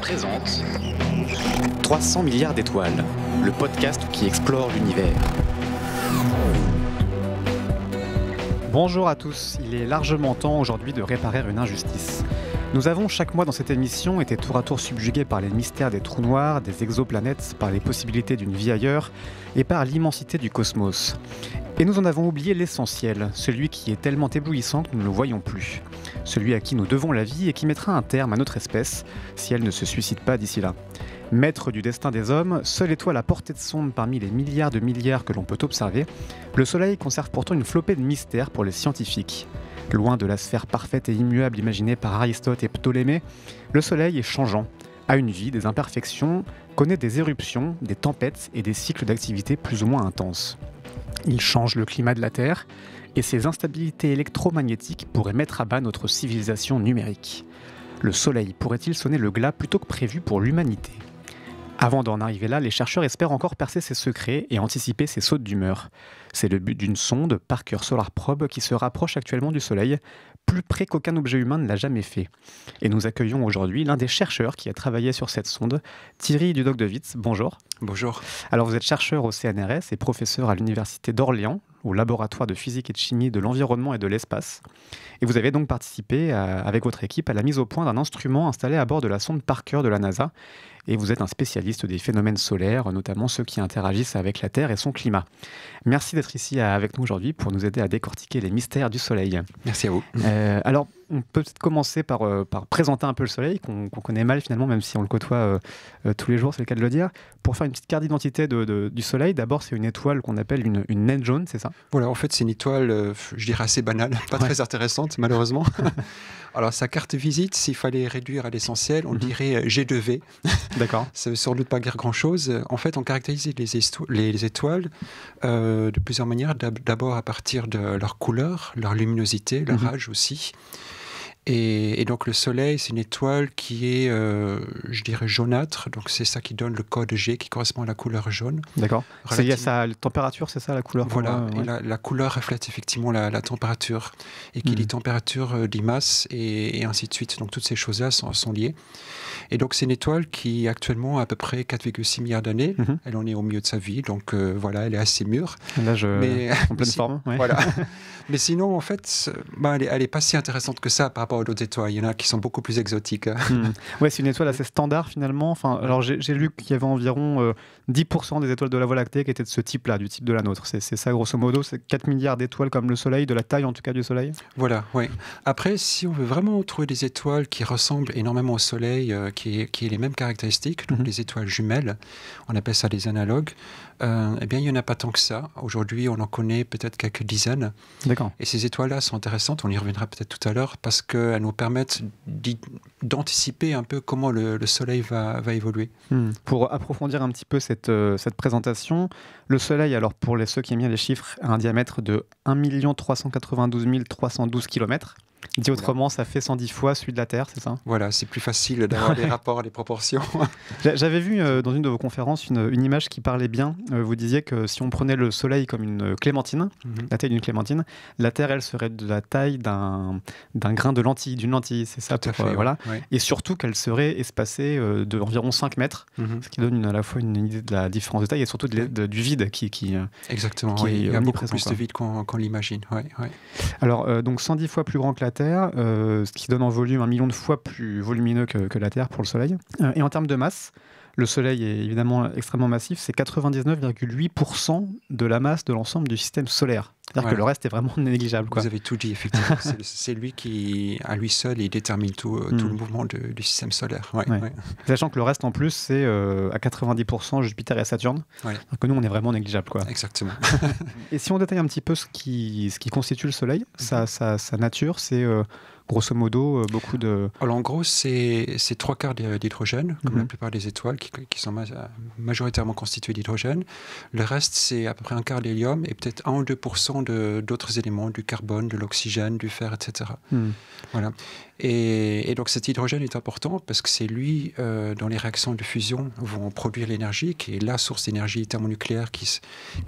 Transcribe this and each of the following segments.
présente 300 milliards d'étoiles, le podcast qui explore l'univers. Bonjour à tous, il est largement temps aujourd'hui de réparer une injustice. Nous avons chaque mois dans cette émission été tour à tour subjugués par les mystères des trous noirs, des exoplanètes, par les possibilités d'une vie ailleurs et par l'immensité du cosmos. Et nous en avons oublié l'essentiel, celui qui est tellement éblouissant que nous ne le voyons plus. Celui à qui nous devons la vie et qui mettra un terme à notre espèce si elle ne se suicide pas d'ici là. Maître du destin des hommes, seule étoile à portée de sonde parmi les milliards de milliards que l'on peut observer, le Soleil conserve pourtant une flopée de mystères pour les scientifiques. Loin de la sphère parfaite et immuable imaginée par Aristote et Ptolémée, le Soleil est changeant, a une vie, des imperfections, connaît des éruptions, des tempêtes et des cycles d'activité plus ou moins intenses. Il change le climat de la Terre et ses instabilités électromagnétiques pourraient mettre à bas notre civilisation numérique. Le Soleil pourrait-il sonner le glas plutôt que prévu pour l'humanité ? Avant d'en arriver là, les chercheurs espèrent encore percer ses secrets et anticiper ses sautes d'humeur. C'est le but d'une sonde, Parker Solar Probe, qui se rapproche actuellement du Soleil, plus près qu'aucun objet humain ne l'a jamais fait. Et nous accueillons aujourd'hui l'un des chercheurs qui a travaillé sur cette sonde, Thierry Dudok-de-Witz. Bonjour. Bonjour. Alors vous êtes chercheur au CNRS et professeur à l'Université d'Orléans, au laboratoire de physique et de chimie de l'environnement et de l'espace. Et vous avez donc participé avec votre équipe à la mise au point d'un instrument installé à bord de la sonde Parker de la NASA. Et vous êtes un spécialiste des phénomènes solaires, notamment ceux qui interagissent avec la Terre et son climat. Merci d'être ici avec nous aujourd'hui pour nous aider à décortiquer les mystères du Soleil. Merci à vous. Alors, on peut peut-être commencer par présenter un peu le Soleil, qu'on connaît mal finalement, même si on le côtoie tous les jours, c'est le cas de le dire. Pour faire une petite carte d'identité du Soleil, d'abord, c'est une étoile qu'on appelle une naine jaune, c'est ça ? Voilà, en fait, c'est une étoile, je dirais, assez banale, pas très intéressante, malheureusement. Alors, sa carte visite, s'il fallait réduire à l'essentiel, on dirait G2V. D'accord. Ça ne veut sans doute pas dire grand-chose. En fait, on caractérise les étoiles de plusieurs manières. D'abord à partir de leur couleur, leur luminosité, leur âge aussi. Et donc le Soleil, c'est une étoile qui est, je dirais, jaunâtre. Donc c'est ça qui donne le code G qui correspond à la couleur jaune. D'accord. C'est lié à sa température, c'est ça la couleur ? Voilà. Ouais. Et la couleur reflète effectivement la température. Et qui dit température dit masse et ainsi de suite. Donc toutes ces choses-là sont liées. Et donc c'est une étoile qui actuellement a à peu près 4,6 milliards d'années. Elle en est au milieu de sa vie. Donc voilà, elle est assez mûre. Là, en pleine forme. Ouais. Voilà. Mais sinon, en fait, elle n'est pas si intéressante que ça par rapport aux autres étoiles. Il y en a qui sont beaucoup plus exotiques. Ouais, c'est une étoile assez standard finalement. Enfin, alors j'ai lu qu'il y avait environ 10% des étoiles de la Voie lactée qui étaient de ce type-là, du type de la nôtre. C'est ça grosso modo, c'est 4 milliards d'étoiles comme le Soleil, de la taille en tout cas du Soleil. Voilà, oui. Après, si on veut vraiment trouver des étoiles qui ressemblent énormément au Soleil, qui aient les mêmes caractéristiques, donc des étoiles jumelles, on appelle ça des analogues, eh bien, il n'y en a pas tant que ça. Aujourd'hui, on en connaît peut-être quelques dizaines. D'accord. Et ces étoiles-là sont intéressantes, on y reviendra peut-être tout à l'heure, parce qu'elles nous permettent d'anticiper un peu comment le Soleil va évoluer. Pour approfondir un petit peu cette présentation, le Soleil, alors pour ceux qui aiment bien les chiffres, a un diamètre de 1 392 312 km. Dit autrement, ça fait 110 fois celui de la Terre, c'est ça ? Voilà, c'est plus facile d'avoir des rapports, des proportions. J'avais vu dans une de vos conférences une image qui parlait bien. Vous disiez que si on prenait le Soleil comme une clémentine, la taille d'une clémentine, la Terre, elle serait de la taille d'un grain de lentilles, d'une lentille, c'est ça ? Tout à fait, voilà. Ouais. Et surtout qu'elle serait espacée d'environ 5 mètres, ce qui donne à la fois une idée de la différence de taille et surtout du vide qui Exactement, qui est il y a beaucoup plus quoi. de vide qu'on l'imagine. Ouais. Alors, donc 110 fois plus grand que la Terre, ce qui donne en volume 1 million de fois plus volumineux que la Terre pour le Soleil. Et en termes de masse, le Soleil est évidemment extrêmement massif, c'est 99,8% de la masse de l'ensemble du système solaire. C'est-à-dire que le reste est vraiment négligeable. Quoi. Vous avez tout dit, effectivement. c'est lui qui, à lui seul, il détermine tout le mouvement du système solaire. Ouais. Sachant que le reste, en plus, c'est à 90% Jupiter et Saturne. Donc nous, on est vraiment négligeable. Quoi. Exactement. Et si on détaille un petit peu ce qui constitue le Soleil, sa nature, c'est grosso modo beaucoup de... Alors en gros, c'est 3/4 d'hydrogène, comme la plupart des étoiles qui sont majoritairement constituées d'hydrogène. Le reste, c'est à peu près 1/4 d'hélium et peut-être 1 ou 2% d'autres éléments, du carbone, de l'oxygène, du fer, etc. Voilà. Et donc cet hydrogène est important parce que c'est lui, dans les réactions de fusion, vont produire l'énergie, qui est la source d'énergie thermonucléaire qui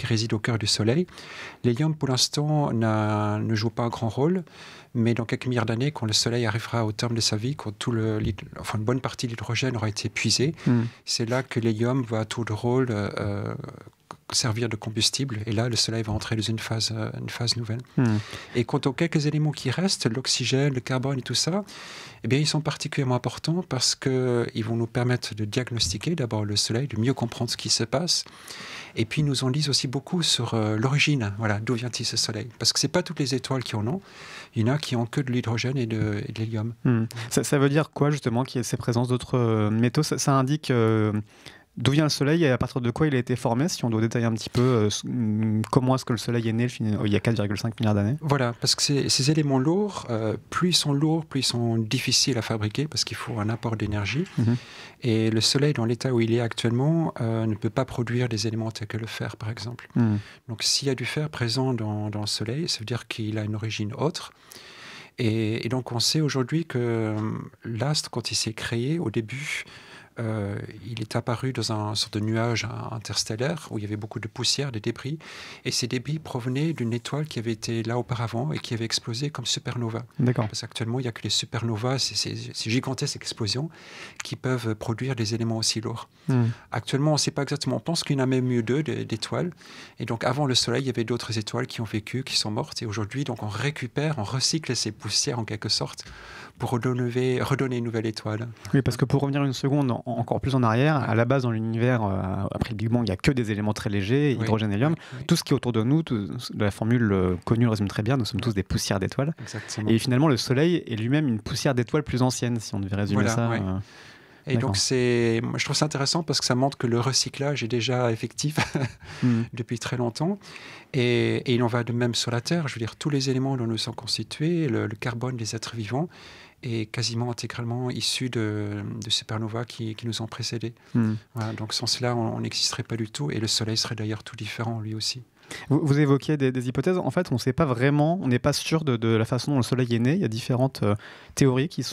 réside au cœur du Soleil. L'hélium, pour l'instant, ne joue pas un grand rôle, mais dans quelques milliards d'années, donné, quand le Soleil arrivera au terme de sa vie, quand une bonne partie de l'hydrogène aura été épuisée, c'est là que l'hélium va à tour de rôle servir de combustible, et là le Soleil va entrer dans une phase nouvelle. Et quant aux quelques éléments qui restent, l'oxygène, le carbone et tout ça, eh bien, ils sont particulièrement importants parce qu'ils vont nous permettre de diagnostiquer d'abord le Soleil, de mieux comprendre ce qui se passe, et puis ils nous en disent aussi beaucoup sur l'origine, voilà, d'où vient-il ce Soleil, parce que c'est pas toutes les étoiles qui en ont, il y en a qui ont que de l'hydrogène et de l'hélium. Ça veut dire quoi justement qu'il y ait ces présences d'autres métaux? Ça indique d'où vient le Soleil et à partir de quoi il a été formé, si on doit détailler un petit peu comment est-ce que le Soleil est né il y a 4,5 milliards d'années? Voilà, parce que ces éléments lourds, plus ils sont lourds, plus ils sont difficiles à fabriquer parce qu'il faut un apport d'énergie. Et le Soleil, dans l'état où il est actuellement, ne peut pas produire des éléments tels que le fer, par exemple. Donc s'il y a du fer présent dans le Soleil, ça veut dire qu'il a une origine autre. Et donc on sait aujourd'hui que l'astre, quand il s'est créé au début, il est apparu dans un sorte de nuage interstellaire où il y avait beaucoup de poussière, de débris, et ces débris provenaient d'une étoile qui avait été là auparavant et qui avait explosé comme supernova. D'accord. Parce qu'actuellement, il n'y a que les supernovas, ces gigantesques explosions, qui peuvent produire des éléments aussi lourds. Actuellement, on ne sait pas exactement, on pense qu'il y en a même eu 2 d'étoiles, et donc avant le Soleil, il y avait d'autres étoiles qui ont vécu, qui sont mortes, et aujourd'hui, donc on recycle ces poussières en quelque sorte, pour redonner une nouvelle étoile. Oui, parce que pour revenir une seconde encore plus en arrière, à la base dans l'univers, après le Big Bang, il n'y a que des éléments très légers, hydrogène, hélium. Tout ce qui est autour de nous, la formule connue le résume très bien, nous sommes tous des poussières d'étoiles. Exactement. Et finalement, le Soleil est lui-même une poussière d'étoiles plus ancienne, si on devait résumer ça. Et donc, je trouve ça intéressant parce que ça montre que le recyclage est déjà effectif depuis très longtemps. Et il en va de même sur la Terre. Je veux dire, tous les éléments dont nous sommes constitués, le carbone des êtres vivants, est quasiment intégralement issu de supernovas qui nous ont précédés. Voilà, donc sans cela, on n'existerait pas du tout. Et le Soleil serait d'ailleurs tout différent, lui aussi. Vous évoquiez des hypothèses. En fait, on ne sait pas vraiment, on n'est pas sûr de la façon dont le Soleil est né. Il y a différentes théories qui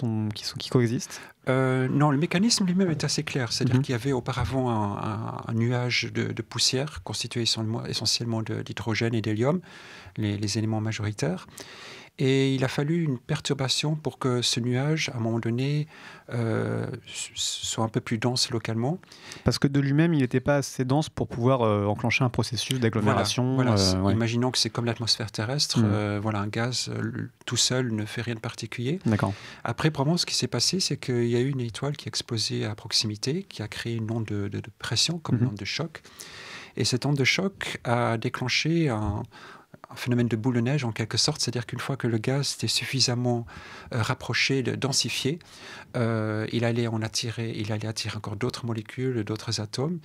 coexistent. Non, le mécanisme lui-même est assez clair. C'est-à-dire qu'il y avait auparavant un nuage de poussière constitué essentiellement d'hydrogène et d'hélium, les éléments majoritaires. Et il a fallu une perturbation pour que ce nuage, à un moment donné, soit un peu plus dense localement. Parce que de lui-même, il n'était pas assez dense pour pouvoir enclencher un processus d'agglomération. Imaginons que c'est comme l'atmosphère terrestre. Un gaz tout seul ne fait rien de particulier. D'accord. Après, probablement, ce qui s'est passé, c'est qu'il y a eu une étoile qui a explosé à proximité, qui a créé une onde de pression, comme une onde de choc. Et cette onde de choc a déclenché un phénomène de boule de neige en quelque sorte, c'est-à-dire qu'une fois que le gaz était suffisamment rapproché, densifié, il allait attirer encore d'autres molécules, d'autres atomes,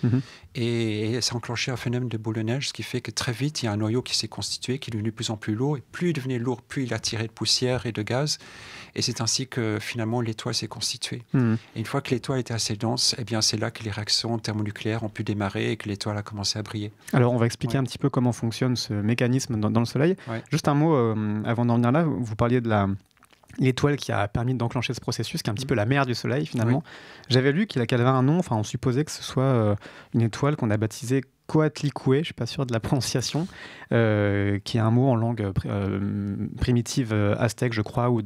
et ça enclenchait un phénomène de boule de neige, ce qui fait que très vite, il y a un noyau qui s'est constitué, qui est devenu de plus en plus lourd, et plus il devenait lourd, plus il attirait de poussière et de gaz, et c'est ainsi que finalement l'étoile s'est constituée. Et une fois que l'étoile était assez dense, eh bien, c'est là que les réactions thermonucléaires ont pu démarrer et que l'étoile a commencé à briller. Alors on va expliquer un petit peu comment fonctionne ce mécanisme dans le Soleil. Juste un mot avant d'en venir là, vous parliez de l'étoile qui a permis d'enclencher ce processus, qui est un petit peu la mère du Soleil finalement. J'avais lu qu'elle avait un nom, enfin on supposait que ce soit une étoile qu'on a baptisée Coatlicue, je ne suis pas sûr de la prononciation, qui est un mot en langue primitive aztèque, je crois, ou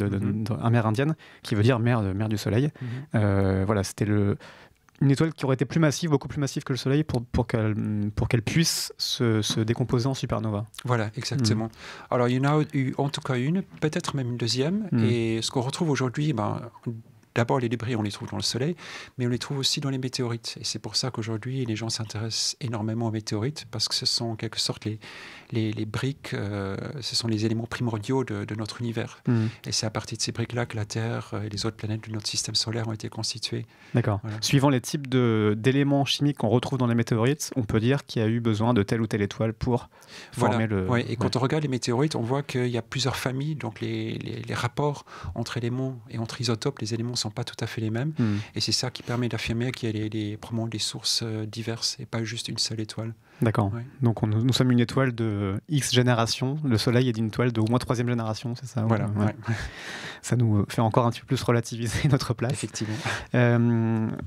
amérindienne, qui veut dire mère du Soleil. Voilà, c'était une étoile qui aurait été beaucoup plus massive que le Soleil pour qu'elle puisse se décomposer en supernova. Voilà, exactement. Alors, il y en a eu en tout cas une, peut-être même une deuxième. Et ce qu'on retrouve aujourd'hui, d'abord, les débris, on les trouve dans le Soleil, mais on les trouve aussi dans les météorites. Et c'est pour ça qu'aujourd'hui, les gens s'intéressent énormément aux météorites, parce que ce sont en quelque sorte les briques, ce sont les éléments primordiaux de notre univers. Et c'est à partir de ces briques-là que la Terre et les autres planètes de notre système solaire ont été constituées. D'accord. Voilà. Suivant les types d'éléments chimiques qu'on retrouve dans les météorites, on peut dire qu'il y a eu besoin de telle ou telle étoile pour former le... Et quand on regarde les météorites, on voit qu'il y a plusieurs familles, donc les rapports entre éléments et entre isotopes, les éléments ne sont pas tout à fait les mêmes. Et c'est ça qui permet d'affirmer qu'il y a probablement des sources diverses et pas juste une seule étoile. D'accord. Donc nous sommes une étoile de X génération. Le Soleil est d'une étoile de au moins 3e génération, c'est ça? Voilà. Ça nous fait encore un petit peu plus relativiser notre place. Effectivement.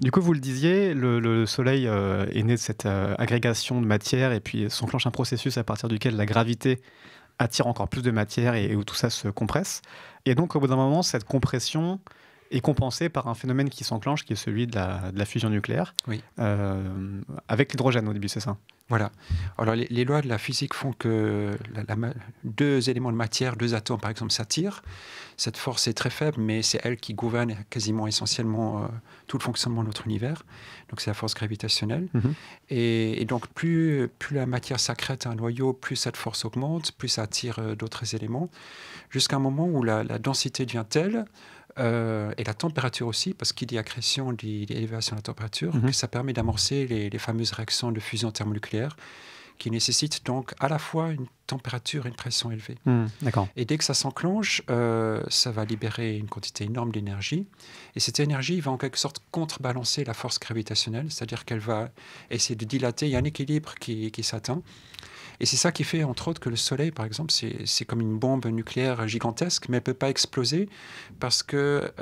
Du coup, vous le disiez, le Soleil est né de cette agrégation de matière et puis s'enclenche un processus à partir duquel la gravité attire encore plus de matière et où tout ça se compresse. Et donc, au bout d'un moment, cette compression est compensée par un phénomène qui s'enclenche, qui est celui de la fusion nucléaire, Oui. avec l'hydrogène au début, c'est ça? Voilà. Alors, les lois de la physique font que deux éléments de matière, deux atomes, par exemple, s'attirent. Cette force est très faible, mais c'est elle qui gouverne quasiment essentiellement tout le fonctionnement de notre univers. Donc, c'est la force gravitationnelle. Et donc, plus la matière s'accrète à un noyau, plus cette force augmente, plus ça attire d'autres éléments, jusqu'à un moment où la densité devient telle, et la température aussi, parce qu'il dit accrétion, dit élévation de la température, que ça permet d'amorcer les fameuses réactions de fusion thermonucléaire qui nécessitent donc à la fois une température et une pression élevée. D'accord. Et dès que ça s'enclenche, ça va libérer une quantité énorme d'énergie. Et cette énergie va en quelque sorte contrebalancer la force gravitationnelle, c'est-à-dire qu'elle va essayer de dilater. Il y a un équilibre qui s'atteint. Et c'est ça qui fait, entre autres, que le Soleil, par exemple, c'est comme une bombe nucléaire gigantesque, mais elle ne peut pas exploser parce que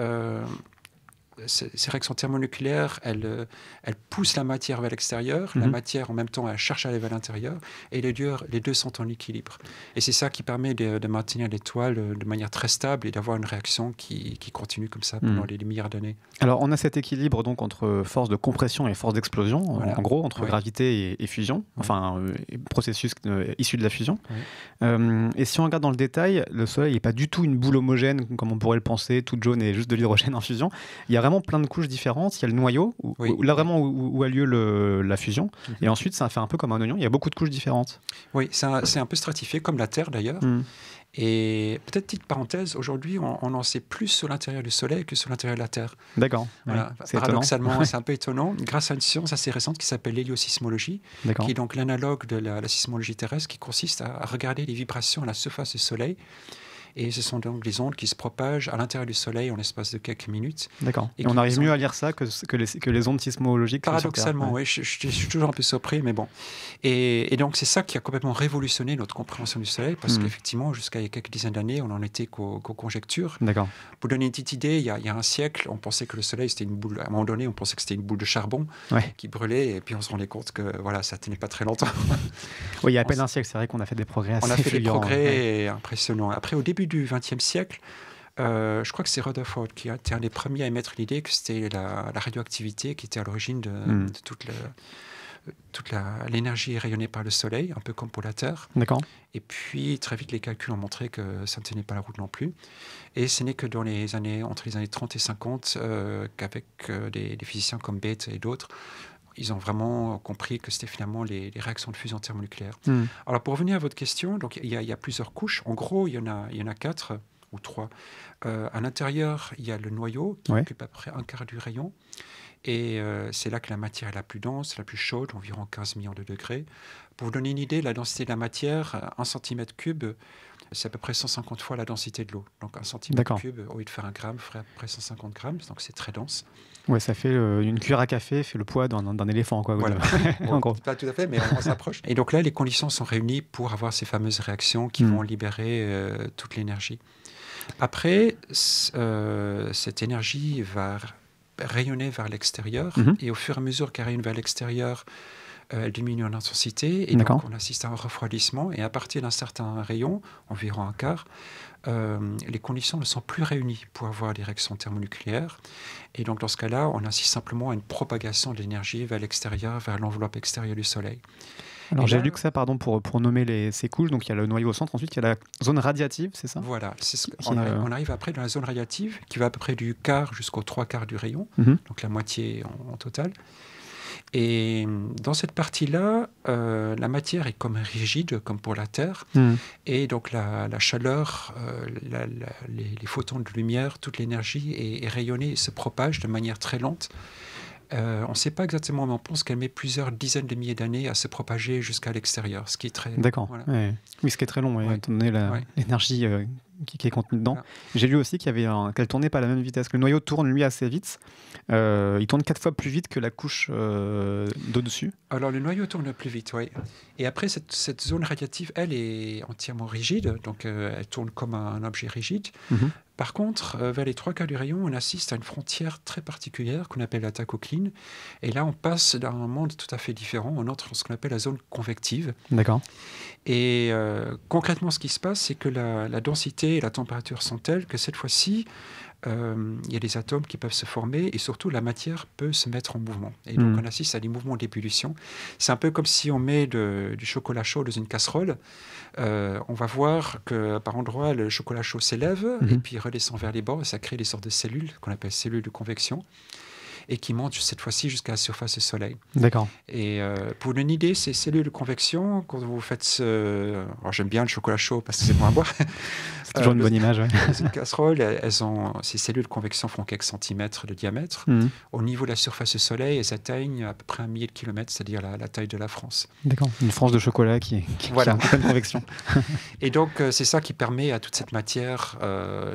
ces réactions thermonucléaires, elles poussent la matière vers l'extérieur. La matière, en même temps, elle cherche à aller vers l'intérieur. Et les deux sont en équilibre. Et c'est ça qui permet de maintenir l'étoile de manière très stable et d'avoir une réaction qui continue comme ça pendant des milliards d'années. Alors, on a cet équilibre donc entre force de compression et force d'explosion, voilà. En gros, entre gravité et fusion, enfin, processus issu de la fusion. Et si on regarde dans le détail, le Soleil n'est pas du tout une boule homogène, comme on pourrait le penser, toute jaune et juste de l'hydrogène en fusion. Il y a vraiment plein de couches différentes. Il y a le noyau, là vraiment où a lieu la fusion. Et ensuite, ça fait un peu comme un oignon. Il y a beaucoup de couches différentes. Oui, c'est un peu stratifié, comme la Terre d'ailleurs. Et peut-être, petite parenthèse, aujourd'hui, on en sait plus sur l'intérieur du Soleil que sur l'intérieur de la Terre. D'accord. Voilà. Paradoxalement, c'est un peu étonnant. Grâce à une science assez récente qui s'appelle l'héliosismologie, qui est donc l'analogue de la sismologie terrestre, qui consiste à regarder les vibrations à la surface du Soleil. Et ce sont donc les ondes qui se propagent à l'intérieur du Soleil en l'espace de quelques minutes. D'accord. Et on arrive mieux à lire ça que les ondes sismologiques. Paradoxalement, oui. Je suis toujours un peu surpris, mais bon. Et donc, c'est ça qui a complètement révolutionné notre compréhension du Soleil, parce qu'effectivement, jusqu'à il y a quelques dizaines d'années, on n'en était qu'aux conjectures. D'accord. Pour donner une petite idée, il y a un siècle, on pensait que le Soleil, c'était une boule... À un moment donné, on pensait que c'était une boule de charbon qui brûlait, et puis on se rendait compte que voilà, ça ne tenait pas très longtemps. Oui, il y a à peine un siècle, c'est vrai qu'on a fait des progrès assez fulgurants. On a fait des progrès impressionnants. Après, au début du XXe siècle, je crois que c'est Rutherford qui a été un des premiers à émettre l'idée que c'était la radioactivité qui était à l'origine de toute l'énergie rayonnée par le Soleil, un peu comme pour la Terre. D'accord. Et puis, très vite, les calculs ont montré que ça ne tenait pas la route non plus. Et ce n'est que entre les années 30 et 50 qu'avec des physiciens comme Bethe et d'autres, ils ont vraiment compris que c'était finalement les réactions de fusion thermonucléaire. Alors, pour revenir à votre question, donc, il y a plusieurs couches. En gros, il y en a 4 ou 3. À l'intérieur, il y a le noyau qui occupe à peu près un quart du rayon. Et c'est là que la matière est la plus dense, la plus chaude, environ 15 millions de degrés. Pour vous donner une idée, la densité de la matière, 1 cm3, c'est à peu près 150 fois la densité de l'eau. Donc 1 cm3, au lieu de faire 1 gramme, ferait à peu près 150 grammes. Donc c'est très dense. Ouais, ça fait une cuillère à café, fait le poids d'un éléphant, quoi. Voilà. En gros. Pas tout à fait, mais on s'approche. Et donc là, les conditions sont réunies pour avoir ces fameuses réactions qui vont libérer toute l'énergie. Après, cette énergie va rayonner vers l'extérieur, et au fur et à mesure qu'elle rayonne vers l'extérieur, elle diminue en intensité, et donc on assiste à un refroidissement, et à partir d'un certain rayon, environ un quart, les conditions ne sont plus réunies pour avoir des réactions thermonucléaires, et donc dans ce cas-là, on assiste simplement à une propagation de l'énergie vers l'extérieur, vers l'enveloppe extérieure du Soleil. Alors j'ai lu que ça, pour nommer ces couches, donc il y a le noyau au centre, ensuite il y a la zone radiative, c'est ça? Voilà, on arrive après dans la zone radiative, qui va à peu près du quart jusqu'aux 3/4 du rayon, donc la moitié en total. Et dans cette partie-là, la matière est comme rigide, comme pour la Terre, et donc la chaleur, les photons de lumière, toute l'énergie est rayonnée et se propage de manière très lente. On ne sait pas exactement, mais on pense qu'elle met plusieurs dizaines de milliers d'années à se propager jusqu'à l'extérieur, ce qui est très... D'accord. Voilà. Oui, ce qui est très long, étant donné l'énergie qui est contenu dedans. Voilà. J'ai lu aussi qu'elle tournait pas à la même vitesse. Le noyau tourne, lui, assez vite. Il tourne 4 fois plus vite que la couche d'au-dessus. Alors, le noyau tourne plus vite, oui. Et après, cette zone radiative, elle, est entièrement rigide, donc elle tourne comme un objet rigide. Mhm. Par contre, vers les 3/4 du rayon, on assiste à une frontière très particulière qu'on appelle la tachocline. Et là, on passe d'un monde tout à fait différent. On entre dans ce qu'on appelle la zone convective. D'accord. Et concrètement, ce qui se passe, c'est que la densité et la température sont telles que cette fois-ci, il y a des atomes qui peuvent se former et surtout la matière peut se mettre en mouvement. Et donc, on assiste à des mouvements d'ébullition. C'est un peu comme si on met du chocolat chaud dans une casserole. On va voir que par endroits, le chocolat chaud s'élève et puis redescend vers les bords et ça crée des sortes de cellules qu'on appelle cellules de convection et qui montent cette fois-ci jusqu'à la surface du Soleil. D'accord. Et pour une idée, ces cellules de convection, quand vous faites alors j'aime bien le chocolat chaud parce que c'est bon à boire. C'est toujours une bonne image. Ouais. Dans une casserole, ces cellules de convection font quelques centimètres de diamètre. Au niveau de la surface du Soleil, elles atteignent à peu près 1 millier de kilomètres, c'est-à-dire la taille de la France. D'accord. Une frange de chocolat qui Voilà. est en pleine convection. Et donc, c'est ça qui permet à toute cette matière,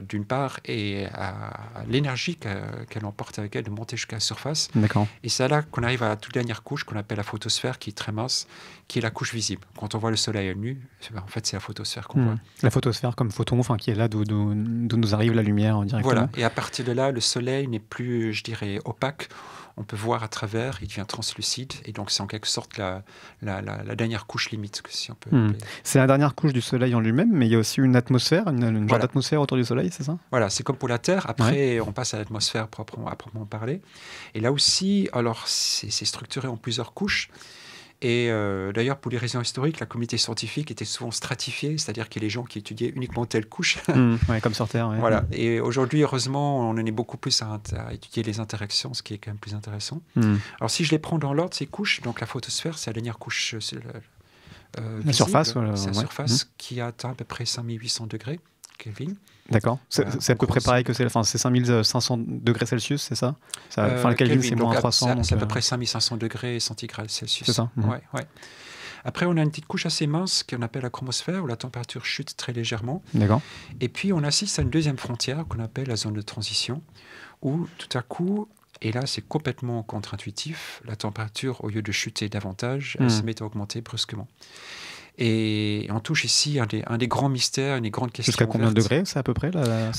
d'une part, et à l'énergie qu'elle emporte avec elle, de monter jusqu'à la surface. D'accord. Et c'est là qu'on arrive à la toute dernière couche qu'on appelle la photosphère, qui est très mince, qui est la couche visible. Quand on voit le Soleil à nu, en fait, c'est la photosphère qu'on voit. La photosphère comme photon, qui est là d'où nous arrive la lumière directement. Voilà. Et à partir de là, le Soleil n'est plus, je dirais, opaque. On peut voir à travers, il devient translucide. Et donc, c'est en quelque sorte la dernière couche limite, si on peut appeler. C'est la dernière couche du Soleil en lui-même, mais il y a aussi une atmosphère, une genre d'atmosphère autour du Soleil, c'est ça ? Voilà, c'est comme pour la Terre. Après, on passe à l'atmosphère à proprement parler. Et là aussi, alors, c'est structuré en plusieurs couches. Et d'ailleurs, pour les raisons historiques, la communauté scientifique était souvent stratifiée, c'est-à-dire qu'il y a des gens qui étudiaient uniquement telle couche. Comme sur Terre. Ouais. Voilà. Et aujourd'hui, heureusement, on en est beaucoup plus à étudier les interactions, ce qui est quand même plus intéressant. Alors, si je les prends dans l'ordre, ces couches, donc la photosphère, c'est la dernière couche la surface, c'est la surface qui atteint à peu près 5800 degrés Kelvin. D'accord. C'est à peu près pareil que c'est 5500 degrés Celsius, c'est ça le Kelvin, c'est moins 300. C'est à peu près 5500 degrés centigrades Celsius. C'est ça. Ouais. Après, on a une petite couche assez mince qu'on appelle la chromosphère, où la température chute très légèrement. D'accord. Et puis, on assiste à une deuxième frontière qu'on appelle la zone de transition, où tout à coup, et là, c'est complètement contre-intuitif, la température, au lieu de chuter davantage, elle se met à augmenter brusquement. Et on touche ici un des grands mystères, une des grandes questions. Jusqu'à combien de degrés, c'est à peu près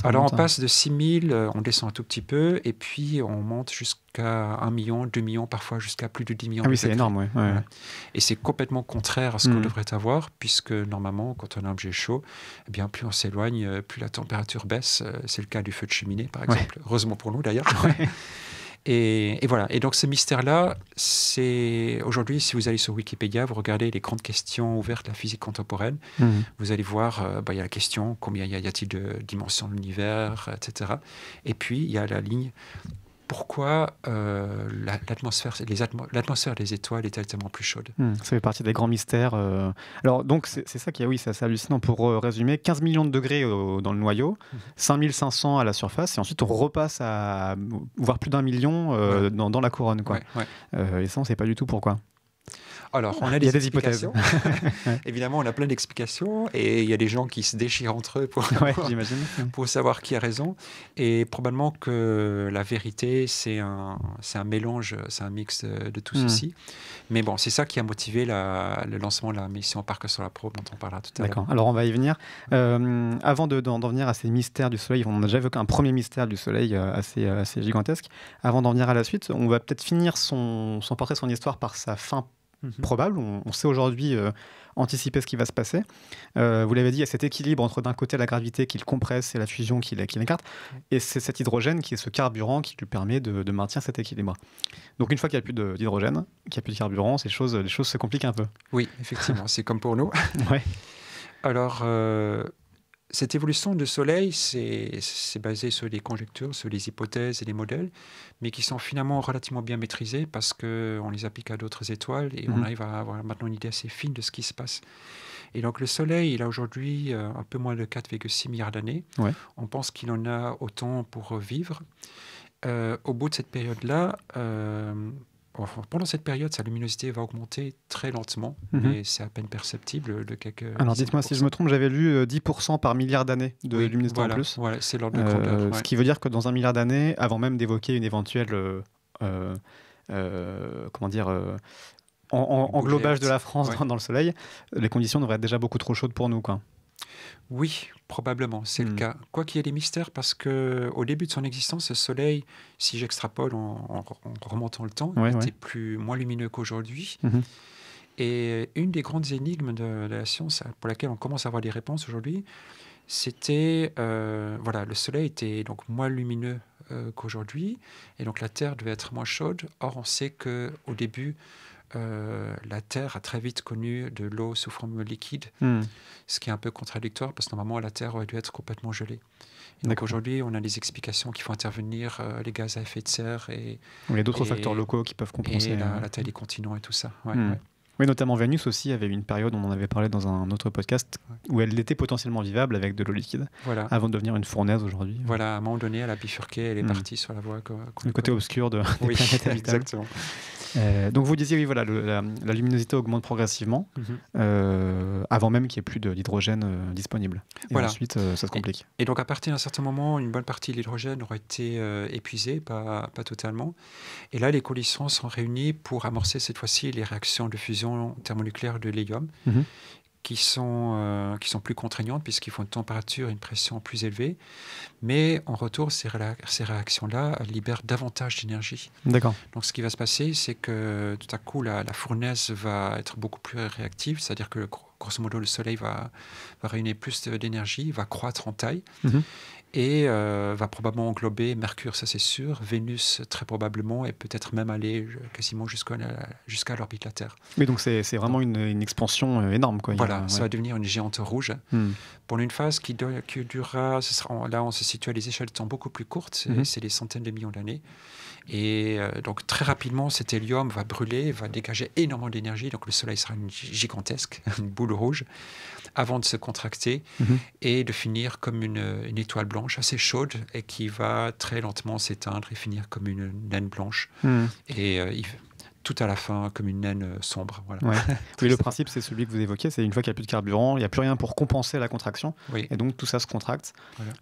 Alors, on passe de 6000, on descend un tout petit peu, et puis on monte jusqu'à 1 million, 2 millions, parfois jusqu'à plus de 10 millions. Ah oui, c'est énorme, oui. Ouais. Voilà. Et c'est complètement contraire à ce qu'on devrait avoir, puisque normalement, quand on a un objet chaud, eh bien, plus on s'éloigne, plus la température baisse. C'est le cas du feu de cheminée, par exemple. Heureusement pour nous, d'ailleurs. Et voilà. Et donc, ce mystère-là, c'est aujourd'hui, si vous allez sur Wikipédia, vous regardez les grandes questions ouvertes de la physique contemporaine, vous allez voir, il y a la question combien y a-t-il de dimensions de l'univers, etc. Et puis, il y a la ligne pourquoi l'atmosphère des étoiles est-elle tellement plus chaude. Ça fait partie des grands mystères. Alors, donc, c'est ça qui est, c'est assez hallucinant. Pour résumer, 15 millions de degrés dans le noyau, 5500 à la surface, et ensuite on repasse à voire plus d'1 million dans la couronne. Quoi. Et ça, on ne sait pas du tout pourquoi. Alors, on a il y a des hypothèses. Évidemment, on a plein d'explications et il y a des gens qui se déchirent entre eux pour savoir qui a raison. Et probablement que la vérité, c'est un mélange, c'est un mix de tout ceci. Mais bon, c'est ça qui a motivé le lancement de la mission Parker Solar Probe dont on parlera tout à l'heure. D'accord. Alors, on va y venir. Avant d'en venir à ces mystères du Soleil, on a déjà évoqué un premier mystère du Soleil assez gigantesque. Avant d'en venir à la suite, on va peut-être finir son portrait, son histoire par sa fin probable. On sait aujourd'hui anticiper ce qui va se passer. Vous l'avez dit, il y a cet équilibre entre d'un côté la gravité qui le compresse et la fusion qui l'écarte, et c'est cet hydrogène qui est ce carburant qui lui permet de maintenir cet équilibre. Donc une fois qu'il n'y a plus d'hydrogène, qu'il n'y a plus de carburant, les choses se compliquent un peu. Oui, effectivement, c'est comme pour nous. Alors, cette évolution du Soleil, c'est basé sur des conjectures, sur des hypothèses et des modèles, mais qui sont finalement relativement bien maîtrisés parce qu'on les applique à d'autres étoiles et on arrive à avoir maintenant une idée assez fine de ce qui se passe. Et donc le Soleil, il a aujourd'hui un peu moins de 4,6 milliards d'années. On pense qu'il en a autant pour vivre. Au bout de cette période-là, pendant cette période, sa luminosité va augmenter très lentement, mais c'est à peine perceptible de quelques... Alors dites-moi si je me trompe, j'avais lu 10% par milliard d'années de luminosité en plus. Voilà, c'est l'ordre de grandeur. Ce qui veut dire que dans 1 milliard d'années, avant même d'évoquer une éventuelle englobage de la France dans le Soleil, les conditions devraient être déjà beaucoup trop chaudes pour nous, quoi. Oui, probablement, c'est le cas. Quoi qu'il y ait des mystères, parce qu'au début de son existence, le Soleil, si j'extrapole en remontant le temps, était moins lumineux qu'aujourd'hui. Et une des grandes énigmes de la science pour laquelle on commence à avoir des réponses aujourd'hui, c'était, le Soleil était donc moins lumineux qu'aujourd'hui, et donc la Terre devait être moins chaude. Or, on sait qu'au début, la Terre a très vite connu de l'eau sous forme liquide, ce qui est un peu contradictoire parce que normalement la Terre aurait dû être complètement gelée. Et donc aujourd'hui, on a des explications qui font intervenir les gaz à effet de serre et il y a d'autres facteurs locaux qui peuvent compenser. Et la taille des continents et tout ça. Oui, notamment Vénus aussi avait eu une période, on en avait parlé dans un autre podcast, où elle était potentiellement vivable avec de l'eau liquide, avant de devenir une fournaise aujourd'hui. Voilà, à un moment donné, elle a bifurqué, elle est partie sur la voie... Le côté obscur des planètes habitables. Exactement. Donc vous disiez, la luminosité augmente progressivement, avant même qu'il n'y ait plus d'hydrogène disponible. Et ensuite, ça se complique. Et donc à partir d'un certain moment, une bonne partie de l'hydrogène aura été épuisée, pas totalement. Et là, les conditions sont réunies pour amorcer cette fois-ci les réactions de fusion thermonucléaire de l'hélium, qui sont plus contraignantes puisqu'ils font une température et une pression plus élevées. Mais en retour, ces réactions-là libèrent davantage d'énergie. D'accord. Donc ce qui va se passer, c'est que tout à coup, la fournaise va être beaucoup plus réactive, c'est-à-dire que grosso modo, le Soleil va réunir plus d'énergie, va croître en taille. Et va probablement englober Mercure, ça c'est sûr, Vénus très probablement, et peut-être même aller quasiment jusqu'à l'orbite de la Terre. Mais donc c'est vraiment une expansion énorme, quoi. Voilà, ça va devenir une géante rouge. Pendant une phase qui durera, là on se situe à des échelles de temps beaucoup plus courtes, c'est des centaines de millions d'années. Et donc très rapidement, cet hélium va brûler, va dégager énormément d'énergie, donc le Soleil sera gigantesque, une boule rouge, avant de se contracter et de finir comme une étoile blanche assez chaude et qui va très lentement s'éteindre et finir comme une naine blanche. Et tout à la fin comme une naine sombre. Voilà. Oui, le principe, c'est celui que vous évoquiez, c'est une fois qu'il n'y a plus de carburant, il n'y a plus rien pour compenser la contraction, et donc tout ça se contracte.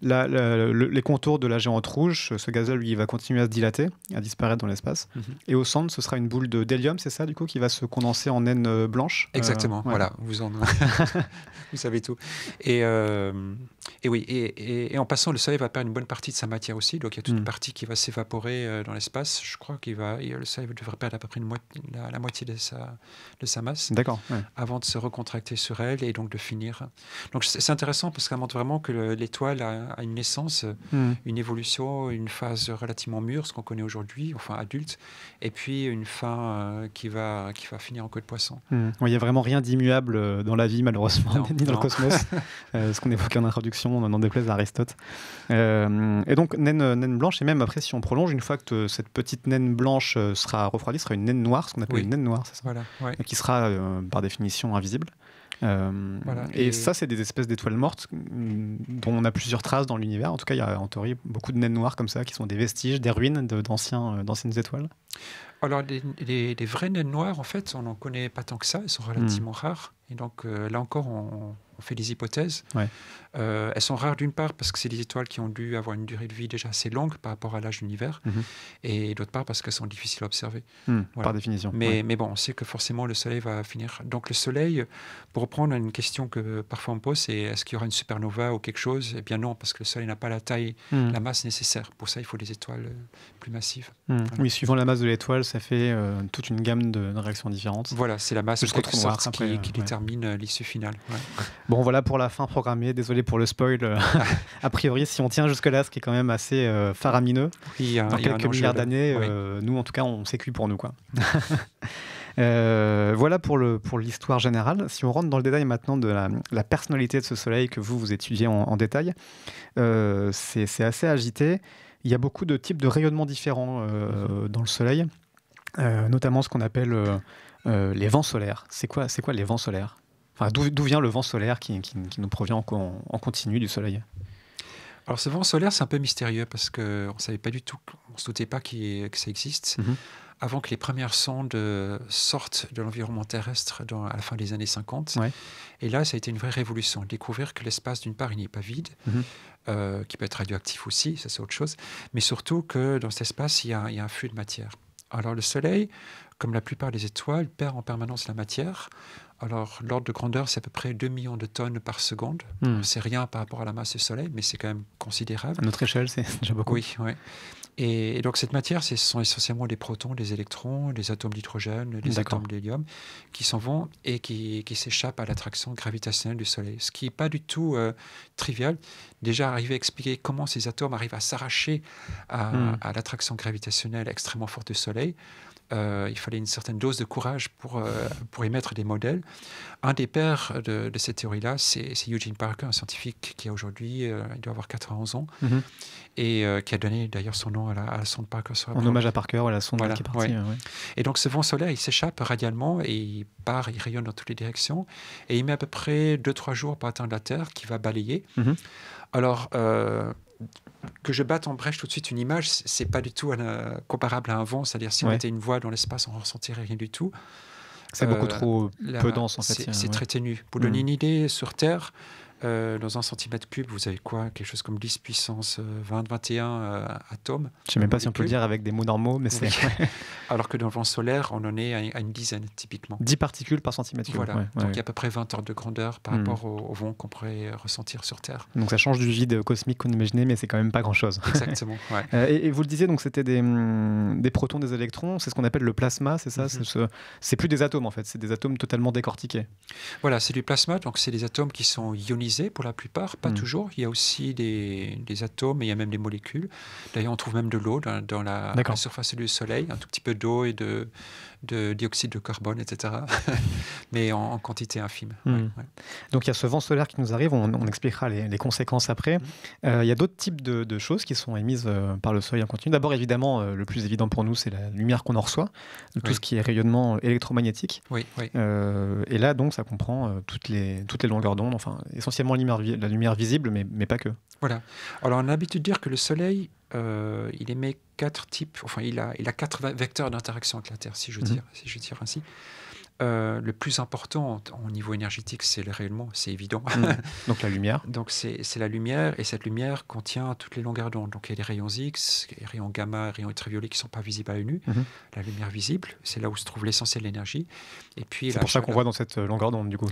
Les contours de la géante rouge, ce gaz-là, lui, il va continuer à se dilater, à disparaître dans l'espace, et au centre, ce sera une boule d'hélium, c'est ça, du coup, qui va se condenser en naine blanche. Exactement, voilà, vous savez tout. Et oui, et en passant, le Soleil va perdre une bonne partie de sa matière aussi, donc il y a toute une partie qui va s'évaporer dans l'espace. Je crois le Soleil devrait perdre à peu près la moitié de sa masse. D'accord. Avant de se recontracter sur elle et donc de finir. Donc c'est intéressant parce qu'elle montre vraiment que l'étoile a une naissance, une évolution, une phase relativement mûre, ce qu'on connaît aujourd'hui, enfin adulte, et puis une fin qui va finir en queue de poisson. Il n'y a vraiment rien d'immuable dans la vie, malheureusement, ni dans le cosmos. Ce qu'on évoquait en introduction, on en déplaise à Aristote. Et donc, naine blanche, et même après, si on prolonge, une fois que cette petite naine blanche sera refroidie, sera une naine noire, ce qu'on appelle une naine noire, c'est ça, voilà, qui sera par définition invisible. Et ça, c'est des espèces d'étoiles mortes dont on a plusieurs traces dans l'univers. En tout cas, il y a en théorie beaucoup de naines noires comme ça, qui sont des vestiges, des ruines d'anciennes étoiles. Alors, les vraies naines noires, en fait, on n'en connaît pas tant que ça. Elles sont relativement rares. Et donc, là encore, on fait des hypothèses. Elles sont rares d'une part parce que c'est des étoiles qui ont dû avoir une durée de vie déjà assez longue par rapport à l'âge de l'univers, et d'autre part parce qu'elles sont difficiles à observer. Par définition. Mais bon, on sait que forcément le Soleil va finir. Donc le Soleil, pour reprendre une question que parfois on pose, c'est est-ce qu'il y aura une supernova ou quelque chose? Eh bien non, parce que le Soleil n'a pas la taille, la masse nécessaire. Pour ça, il faut des étoiles plus massives. Oui, suivant la masse de l'étoile, ça fait toute une gamme de réactions différentes. Voilà, c'est la masse qui détermine l'issue finale. Bon, voilà pour la fin programmée. Désolé pour le spoil. A priori, si on tient jusque-là, ce qui est quand même assez faramineux, dans quelques milliards d'années, nous, en tout cas, on s'est cuit pour nous, quoi. Voilà pour l'histoire générale. Si on rentre dans le détail maintenant de la personnalité de ce Soleil que vous étudiez en détail, c'est assez agité. Il y a beaucoup de types de rayonnements différents dans le Soleil, notamment ce qu'on appelle les vents solaires. C'est quoi les vents solaires? Enfin, d'où vient le vent solaire qui nous provient en continu du Soleil? Alors ce vent solaire, c'est un peu mystérieux parce qu'on ne savait pas du tout, on ne se doutait pas que ça existe. Avant que les premières sondes sortent de l'environnement terrestre à la fin des années 50. Ouais. Et là, ça a été une vraie révolution. Découvrir que l'espace, d'une part, il n'est pas vide, qui peut être radioactif aussi, ça c'est autre chose, mais surtout que dans cet espace, il y a un flux de matière. Alors le Soleil, comme la plupart des étoiles, perd en permanence la matière. Alors l'ordre de grandeur, c'est à peu près 2 millions de tonnes par seconde. C'est rien par rapport à la masse du Soleil, mais c'est quand même considérable. À notre échelle, c'est déjà beaucoup. Oui, oui. Et donc cette matière, ce sont essentiellement des protons, des électrons, des atomes d'hydrogène, des atomes d'hélium qui s'en vont et qui s'échappent à l'attraction gravitationnelle du Soleil. Ce qui n'est pas du tout trivial. Déjà, arriver à expliquer comment ces atomes arrivent à s'arracher à l'attraction gravitationnelle extrêmement forte du Soleil. Il fallait une certaine dose de courage pour émettre des modèles. Un des pères de cette théorie-là, c'est Eugene Parker, un scientifique qui a aujourd'hui, il doit avoir 91 ans, et qui a donné d'ailleurs son nom à la sonde Parker. En hommage à Parker, à la sonde qui est partie. Ouais. Et donc ce vent solaire, il s'échappe radialement et il rayonne dans toutes les directions, et il met à peu près 2-3 jours pour atteindre la Terre, qui va balayer. Alors, que je batte en brèche tout de suite une image, c'est pas du tout comparable à un vent, c'est-à-dire si on était une voile dans l'espace, on ne ressentirait rien du tout. C'est beaucoup trop peu dense en fait. C'est très ténu. Pour donner une idée, sur Terre, dans 1 centimètre cube, vous avez quoi? Quelque chose comme 10 puissance 20-21 atomes. Je ne sais même pas si on peut le dire avec des mots normaux, mais c'est... Alors que dans le vent solaire, on en est à une dizaine, typiquement. 10 particules par centimètre cube. Voilà. Donc il y a à peu près 20 ordres de grandeur par rapport au vent qu'on pourrait ressentir sur Terre. Donc ça change du vide cosmique qu'on imaginait, mais c'est quand même pas grand-chose. Exactement, ouais. Et vous le disiez, donc c'était des protons, des électrons, c'est ce qu'on appelle le plasma, c'est ça? C'est plus des atomes en fait, c'est des atomes totalement décortiqués. Voilà, c'est du plasma, donc c'est des atomes qui sont ionisés pour la plupart, pas toujours. Il y a aussi des atomes et il y a même des molécules. D'ailleurs, on trouve même de l'eau dans la surface du Soleil, un tout petit peu d'eau et de dioxyde de carbone, etc. Mais en quantité infime. Donc il y a ce vent solaire qui nous arrive, on expliquera les conséquences après. Il y a d'autres types de choses qui sont émises par le Soleil en continu. D'abord, évidemment, le plus évident pour nous, c'est la lumière qu'on en reçoit, tout ce qui est rayonnement électromagnétique. Et là, donc, ça comprend toutes les longueurs d'onde, enfin, essentiellement la lumière visible, mais pas que. Voilà. Alors, on a l'habitude de dire que le Soleil, il émet 4 types, enfin, il a 4 vecteurs d'interaction avec la Terre, si je dire ainsi. Le plus important au niveau énergétique, c'est le rayonnement, c'est évident. Donc la lumière. Donc c'est la lumière, et cette lumière contient toutes les longueurs d'onde. Donc il y a des rayons X, des rayons gamma, des rayons ultraviolets qui ne sont pas visibles à l'œil nu. La lumière visible, c'est là où se trouve l'essentiel de l'énergie. Et puis c'est pour ça qu'on voit dans cette longueur d'onde, du coup.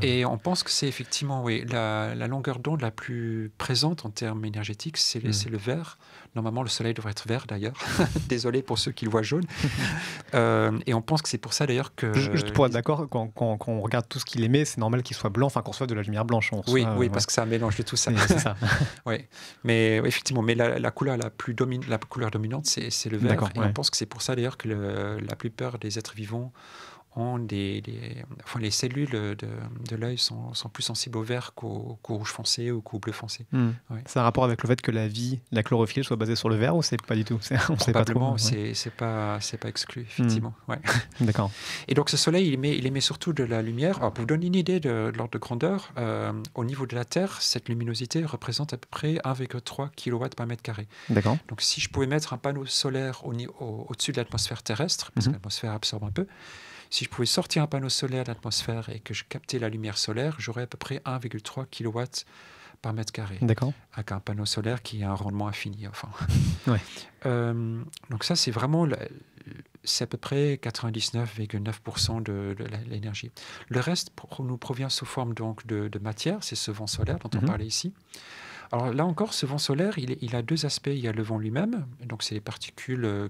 Et on pense que c'est effectivement, la longueur d'onde la plus présente en termes énergétiques, c'est le vert. Normalement, le Soleil devrait être vert, d'ailleurs. Désolé pour ceux qui le voient jaune. Et on pense que c'est pour ça, d'ailleurs, que... Juste pour être d'accord, quand on regarde tout ce qu'il émet, c'est normal qu'il soit blanc, enfin qu'on reçoive de la lumière blanche. Oui, parce que c'est un mélange de tout ça. C'est ça. Mais effectivement, la couleur la couleur dominante, c'est le vert. Et on pense que c'est pour ça, d'ailleurs, que la plupart des êtres vivants ont les cellules de l'œil sont plus sensibles au vert qu'au rouge foncé ou qu'au bleu foncé. C'est un rapport avec le fait que la chlorophylle soit basée sur le vert, ou c'est pas du tout? Probablement, c'est pas exclu, effectivement. D'accord. Et donc ce Soleil, il émet surtout de la lumière. Alors, pour vous donner une idée de l'ordre de grandeur, au niveau de la Terre, cette luminosité représente à peu près 1,3 kW par mètre carré. D'accord. Donc si je pouvais mettre un panneau solaire au-dessus de l'atmosphère terrestre, parce que l'atmosphère absorbe un peu, si je pouvais sortir un panneau solaire de l'atmosphère et que je captais la lumière solaire, j'aurais à peu près 1,3 kW par mètre carré. D'accord. Avec un panneau solaire qui a un rendement infini. Enfin. Donc ça, c'est vraiment... C'est à peu près 99,9% de l'énergie. Le reste nous provient sous forme donc de matière, c'est ce vent solaire dont on parlait ici. Alors là encore, ce vent solaire, il a 2 aspects. Il y a le vent lui-même, donc c'est les particules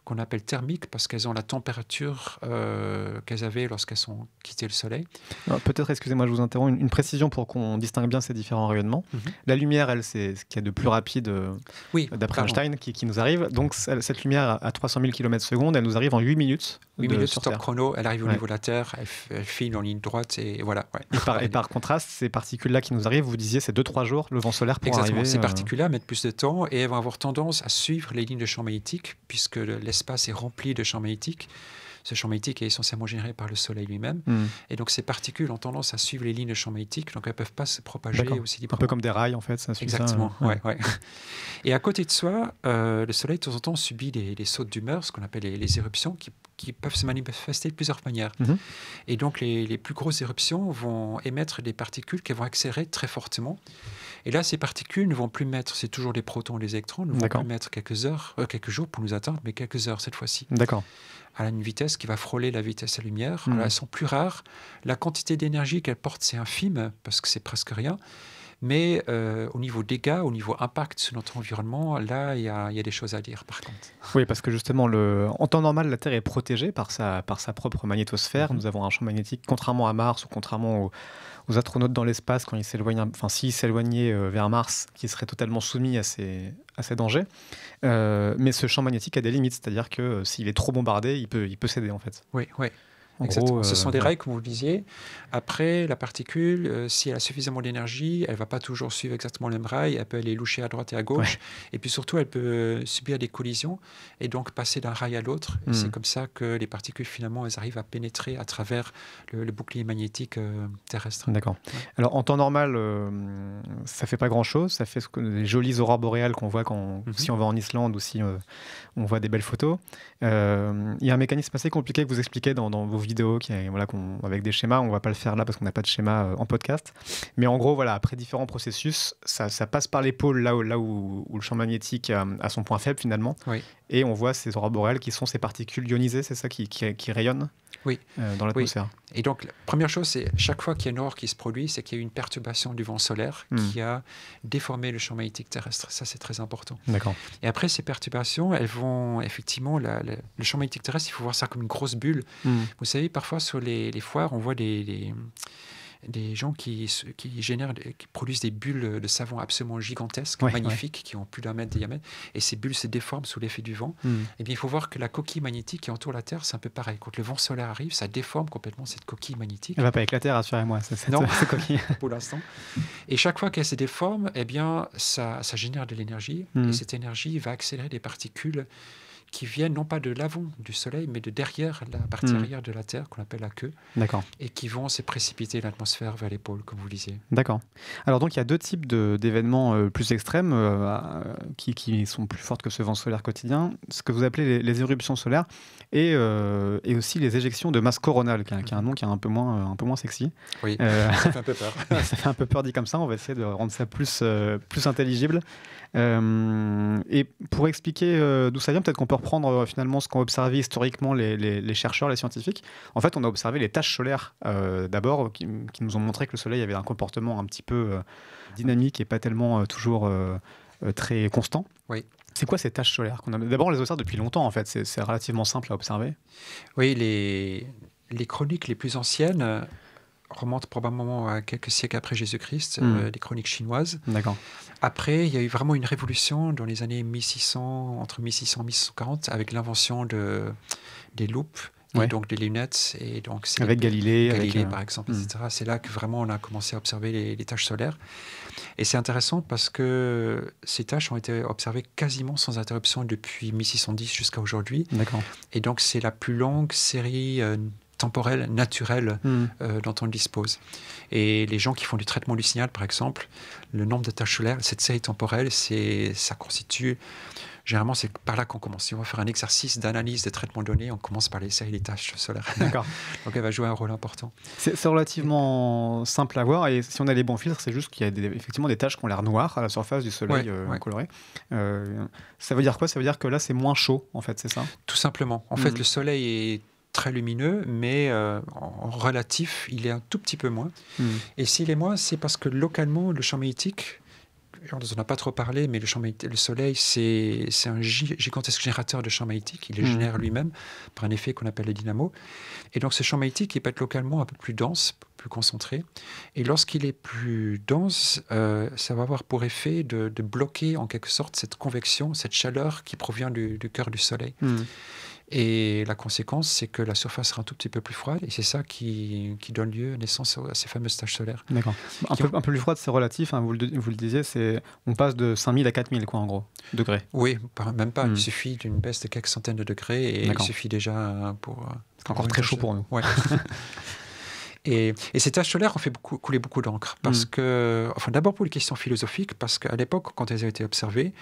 qu'on appelle thermiques parce qu'elles ont la température qu'elles avaient lorsqu'elles sont quittées le Soleil. Peut-être, excusez-moi, je vous interromps, une précision pour qu'on distingue bien ces différents rayonnements. La lumière, elle, c'est ce qu'il y a de plus rapide, d'après Einstein, qui nous arrive. Donc cette lumière à 300 000 km/s, elle nous arrive en 8 minutes. 8 minutes top chrono, elle arrive au niveau de la Terre, elle file en ligne droite et voilà. Et par contraste, ces particules-là qui nous arrivent, vous disiez, c'est 2-3 jours le vent solaire pour Exactement. arriver. Ces particules-là mettent plus de temps et elles vont avoir tendance à suivre les lignes de champ magnétique puisque l'espace est rempli de champs magnétiques. ce champ magnétique est essentiellement généré par le Soleil lui-même. Et donc ces particules ont tendance à suivre les lignes de champ magnétique, donc elles ne peuvent pas se propager aussi librement. Un peu comme des rails en fait, ça suit. Exactement, ça, ouais. Et à côté de soi, le Soleil de temps en temps subit des sautes d'humeur, ce qu'on appelle les éruptions, qui peuvent se manifester de plusieurs manières. Et donc les plus grosses éruptions vont émettre des particules qui vont accélérer très fortement. Et là, ces particules ne vont plus mettre, c'est toujours des protons et des électrons, ne vont plus mettre quelques jours pour nous atteindre, mais quelques heures cette fois-ci. D'accord. À une vitesse qui va frôler la vitesse de la lumière. Alors, elles sont plus rares. La quantité d'énergie qu'elles portent, c'est infime, parce que c'est presque rien. Mais au niveau dégâts, au niveau impact sur notre environnement, là, il y a des choses à dire, par contre. Oui, parce que justement, en temps normal, la Terre est protégée par sa propre magnétosphère. Nous avons un champ magnétique, contrairement à Mars ou contrairement aux astronautes dans l'espace, quand ils s'éloignent, s'ils s'éloignaient vers Mars, qui seraient totalement soumis à ces dangers. Mais ce champ magnétique a des limites, c'est-à-dire que s'il est trop bombardé, il peut céder, en fait. Oui. Exactement. Ce sont des rails, comme vous le disiez. Après, la particule, si elle a suffisamment d'énergie, elle ne va pas toujours suivre exactement le même rail. Elle peut aller loucher à droite et à gauche. Et puis surtout, elle peut subir des collisions et donc passer d'un rail à l'autre. Et c'est comme ça que les particules, finalement, elles arrivent à pénétrer à travers le bouclier magnétique terrestre. D'accord. Alors, en temps normal, ça ne fait pas grand-chose. Ça fait des jolies aurores boréales qu'on voit si on va en Islande ou si on voit des belles photos. Il y a un mécanisme assez compliqué que vous expliquez dans vos vidéos avec des schémas. On ne va pas le faire là parce qu'on n'a pas de schéma en podcast. Mais en gros, après différents processus, ça passe par les pôles là où le champ magnétique a son point faible finalement. Oui. Et on voit ces aurores boréales qui sont ces particules ionisées, c'est ça qui rayonnent dans l'atmosphère. Oui. Et donc, la première chose, c'est chaque fois qu'il y a une aurore qui se produit, c'est qu'il y a eu une perturbation du vent solaire qui a déformé le champ magnétique terrestre. Ça, c'est très important. D'accord. Et après, ces perturbations, elles vont effectivement... le champ magnétique terrestre, il faut voir ça comme une grosse bulle. Vous savez, parfois, sur les foires, on voit des gens qui produisent des bulles de savon absolument gigantesques, magnifiques, qui ont plus d'1 mètre de diamètre, et ces bulles se déforment sous l'effet du vent. Et bien, il faut voir que la coquille magnétique qui entoure la Terre, c'est un peu pareil. Quand le vent solaire arrive, ça déforme complètement cette coquille magnétique. Elle ne va pas éclater, rassurez-moi, cette coquille. Pour l'instant. Et chaque fois qu'elle se déforme, eh bien, ça génère de l'énergie, et cette énergie va accélérer des particules qui viennent non pas de l'avant du Soleil, mais de derrière la partie arrière de la Terre, qu'on appelle la queue, et qui vont se précipiter l'atmosphère vers les pôles, comme vous le disiez. D'accord. Alors donc, il y a deux types d'événements plus extrêmes qui sont plus fortes que ce vent solaire quotidien, ce que vous appelez les éruptions solaires, et aussi les éjections de masse coronale, qui a un nom qui est un peu moins sexy. Oui, ça fait un peu peur. Ça fait un peu peur dit comme ça, on va essayer de rendre ça plus intelligible. Et pour expliquer d'où ça vient, peut-être qu'on peut reprendre finalement ce qu'ont observé historiquement les chercheurs, les scientifiques. En fait, on a observé les taches solaires d'abord, qui nous ont montré que le Soleil avait un comportement un petit peu dynamique et pas tellement toujours très constant. Oui. C'est quoi ces taches solaires D'abord, on les observe depuis longtemps, en fait. C'est relativement simple à observer. Oui, les chroniques les plus anciennes remontent probablement à quelques siècles après Jésus-Christ, des chroniques chinoises. D'accord. Après, il y a eu vraiment une révolution dans les années 1600, entre 1600 et 1640, avec l'invention des loupes, et donc des lunettes. Et donc avec Galilée par exemple, etc. C'est là que vraiment on a commencé à observer les taches solaires. Et c'est intéressant parce que ces taches ont été observées quasiment sans interruption depuis 1610 jusqu'à aujourd'hui. D'accord. Et donc c'est la plus longue série temporelle, naturelle dont on dispose. Et les gens qui font du traitement du signal, par exemple, le nombre de taches solaires, cette série temporelle, ça constitue... Généralement, c'est par là qu'on commence. Si on va faire un exercice d'analyse des traitements de données, on commence par les séries des taches solaires. D'accord. Donc, elle va jouer un rôle important. C'est relativement simple à voir. Et si on a les bons filtres, c'est juste qu'il y a effectivement des taches qui ont l'air noires à la surface du Soleil coloré. Ça veut dire quoi ? Ça veut dire que là, c'est moins chaud, en fait, c'est ça ? Tout simplement. En fait, le Soleil est très lumineux, mais en relatif, il est un tout petit peu moins. Et s'il est moins, c'est parce que localement, le champ magnétique... On n'en a pas trop parlé, mais le Soleil, c'est un gigantesque générateur de champ magnétique. Il le génère lui-même par un effet qu'on appelle le dynamo. Et donc, ce champ magnétique, il peut être localement un peu plus dense, plus concentré. Et lorsqu'il est plus dense, ça va avoir pour effet de bloquer, en quelque sorte, cette convection, cette chaleur qui provient du cœur du Soleil. Et la conséquence, c'est que la surface sera un tout petit peu plus froide, et c'est ça qui donne lieu, naissance à ces fameuses taches solaires. D'accord. Un peu plus froide, c'est relatif, hein, vous le disiez, on passe de 5000 à 4000 quoi, en gros, degrés. Oui, même pas. Il suffit d'une baisse de quelques centaines de degrés, et il suffit déjà pour C'est encore très chaud pour nous. Ouais. Et ces taches solaires ont fait couler beaucoup d'encre. Parce que, enfin, d'abord pour les questions philosophiques, parce qu'à l'époque, quand elles ont été observées,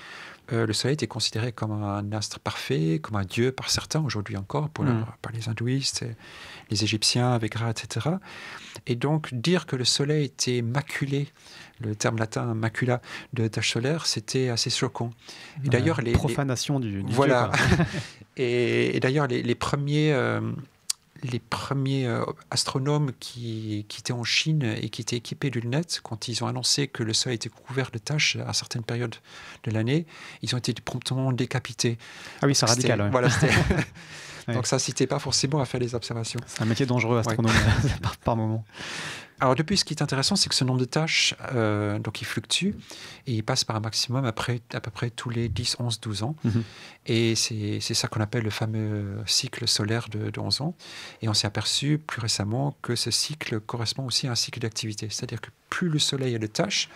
le Soleil était considéré comme un astre parfait, comme un dieu par certains, aujourd'hui encore, par les hindouistes, les Égyptiens avec Ra, etc. Et donc, dire que le Soleil était maculé, le terme latin macula de taches solaires, c'était assez choquant. Et d'ailleurs, profanation du voilà. dieu. Et d'ailleurs, les premiers astronomes qui étaient en Chine et qui étaient équipés de lunettes, quand ils ont annoncé que le Soleil était couvert de taches à certaines périodes de l'année, ils ont été promptement décapités. Ah oui, c'est radical. Ouais. Voilà, donc ça n'incitait pas forcément à faire des observations. C'est un métier dangereux, astronome, par moment. Alors depuis, ce qui est intéressant, c'est que ce nombre de tâches, donc il fluctue et il passe par un maximum à peu près tous les 10, 11, 12 ans. Et c'est ça qu'on appelle le fameux cycle solaire de 11 ans. Et on s'est aperçu plus récemment que ce cycle correspond aussi à un cycle d'activité. C'est-à-dire que plus le Soleil a de tâches,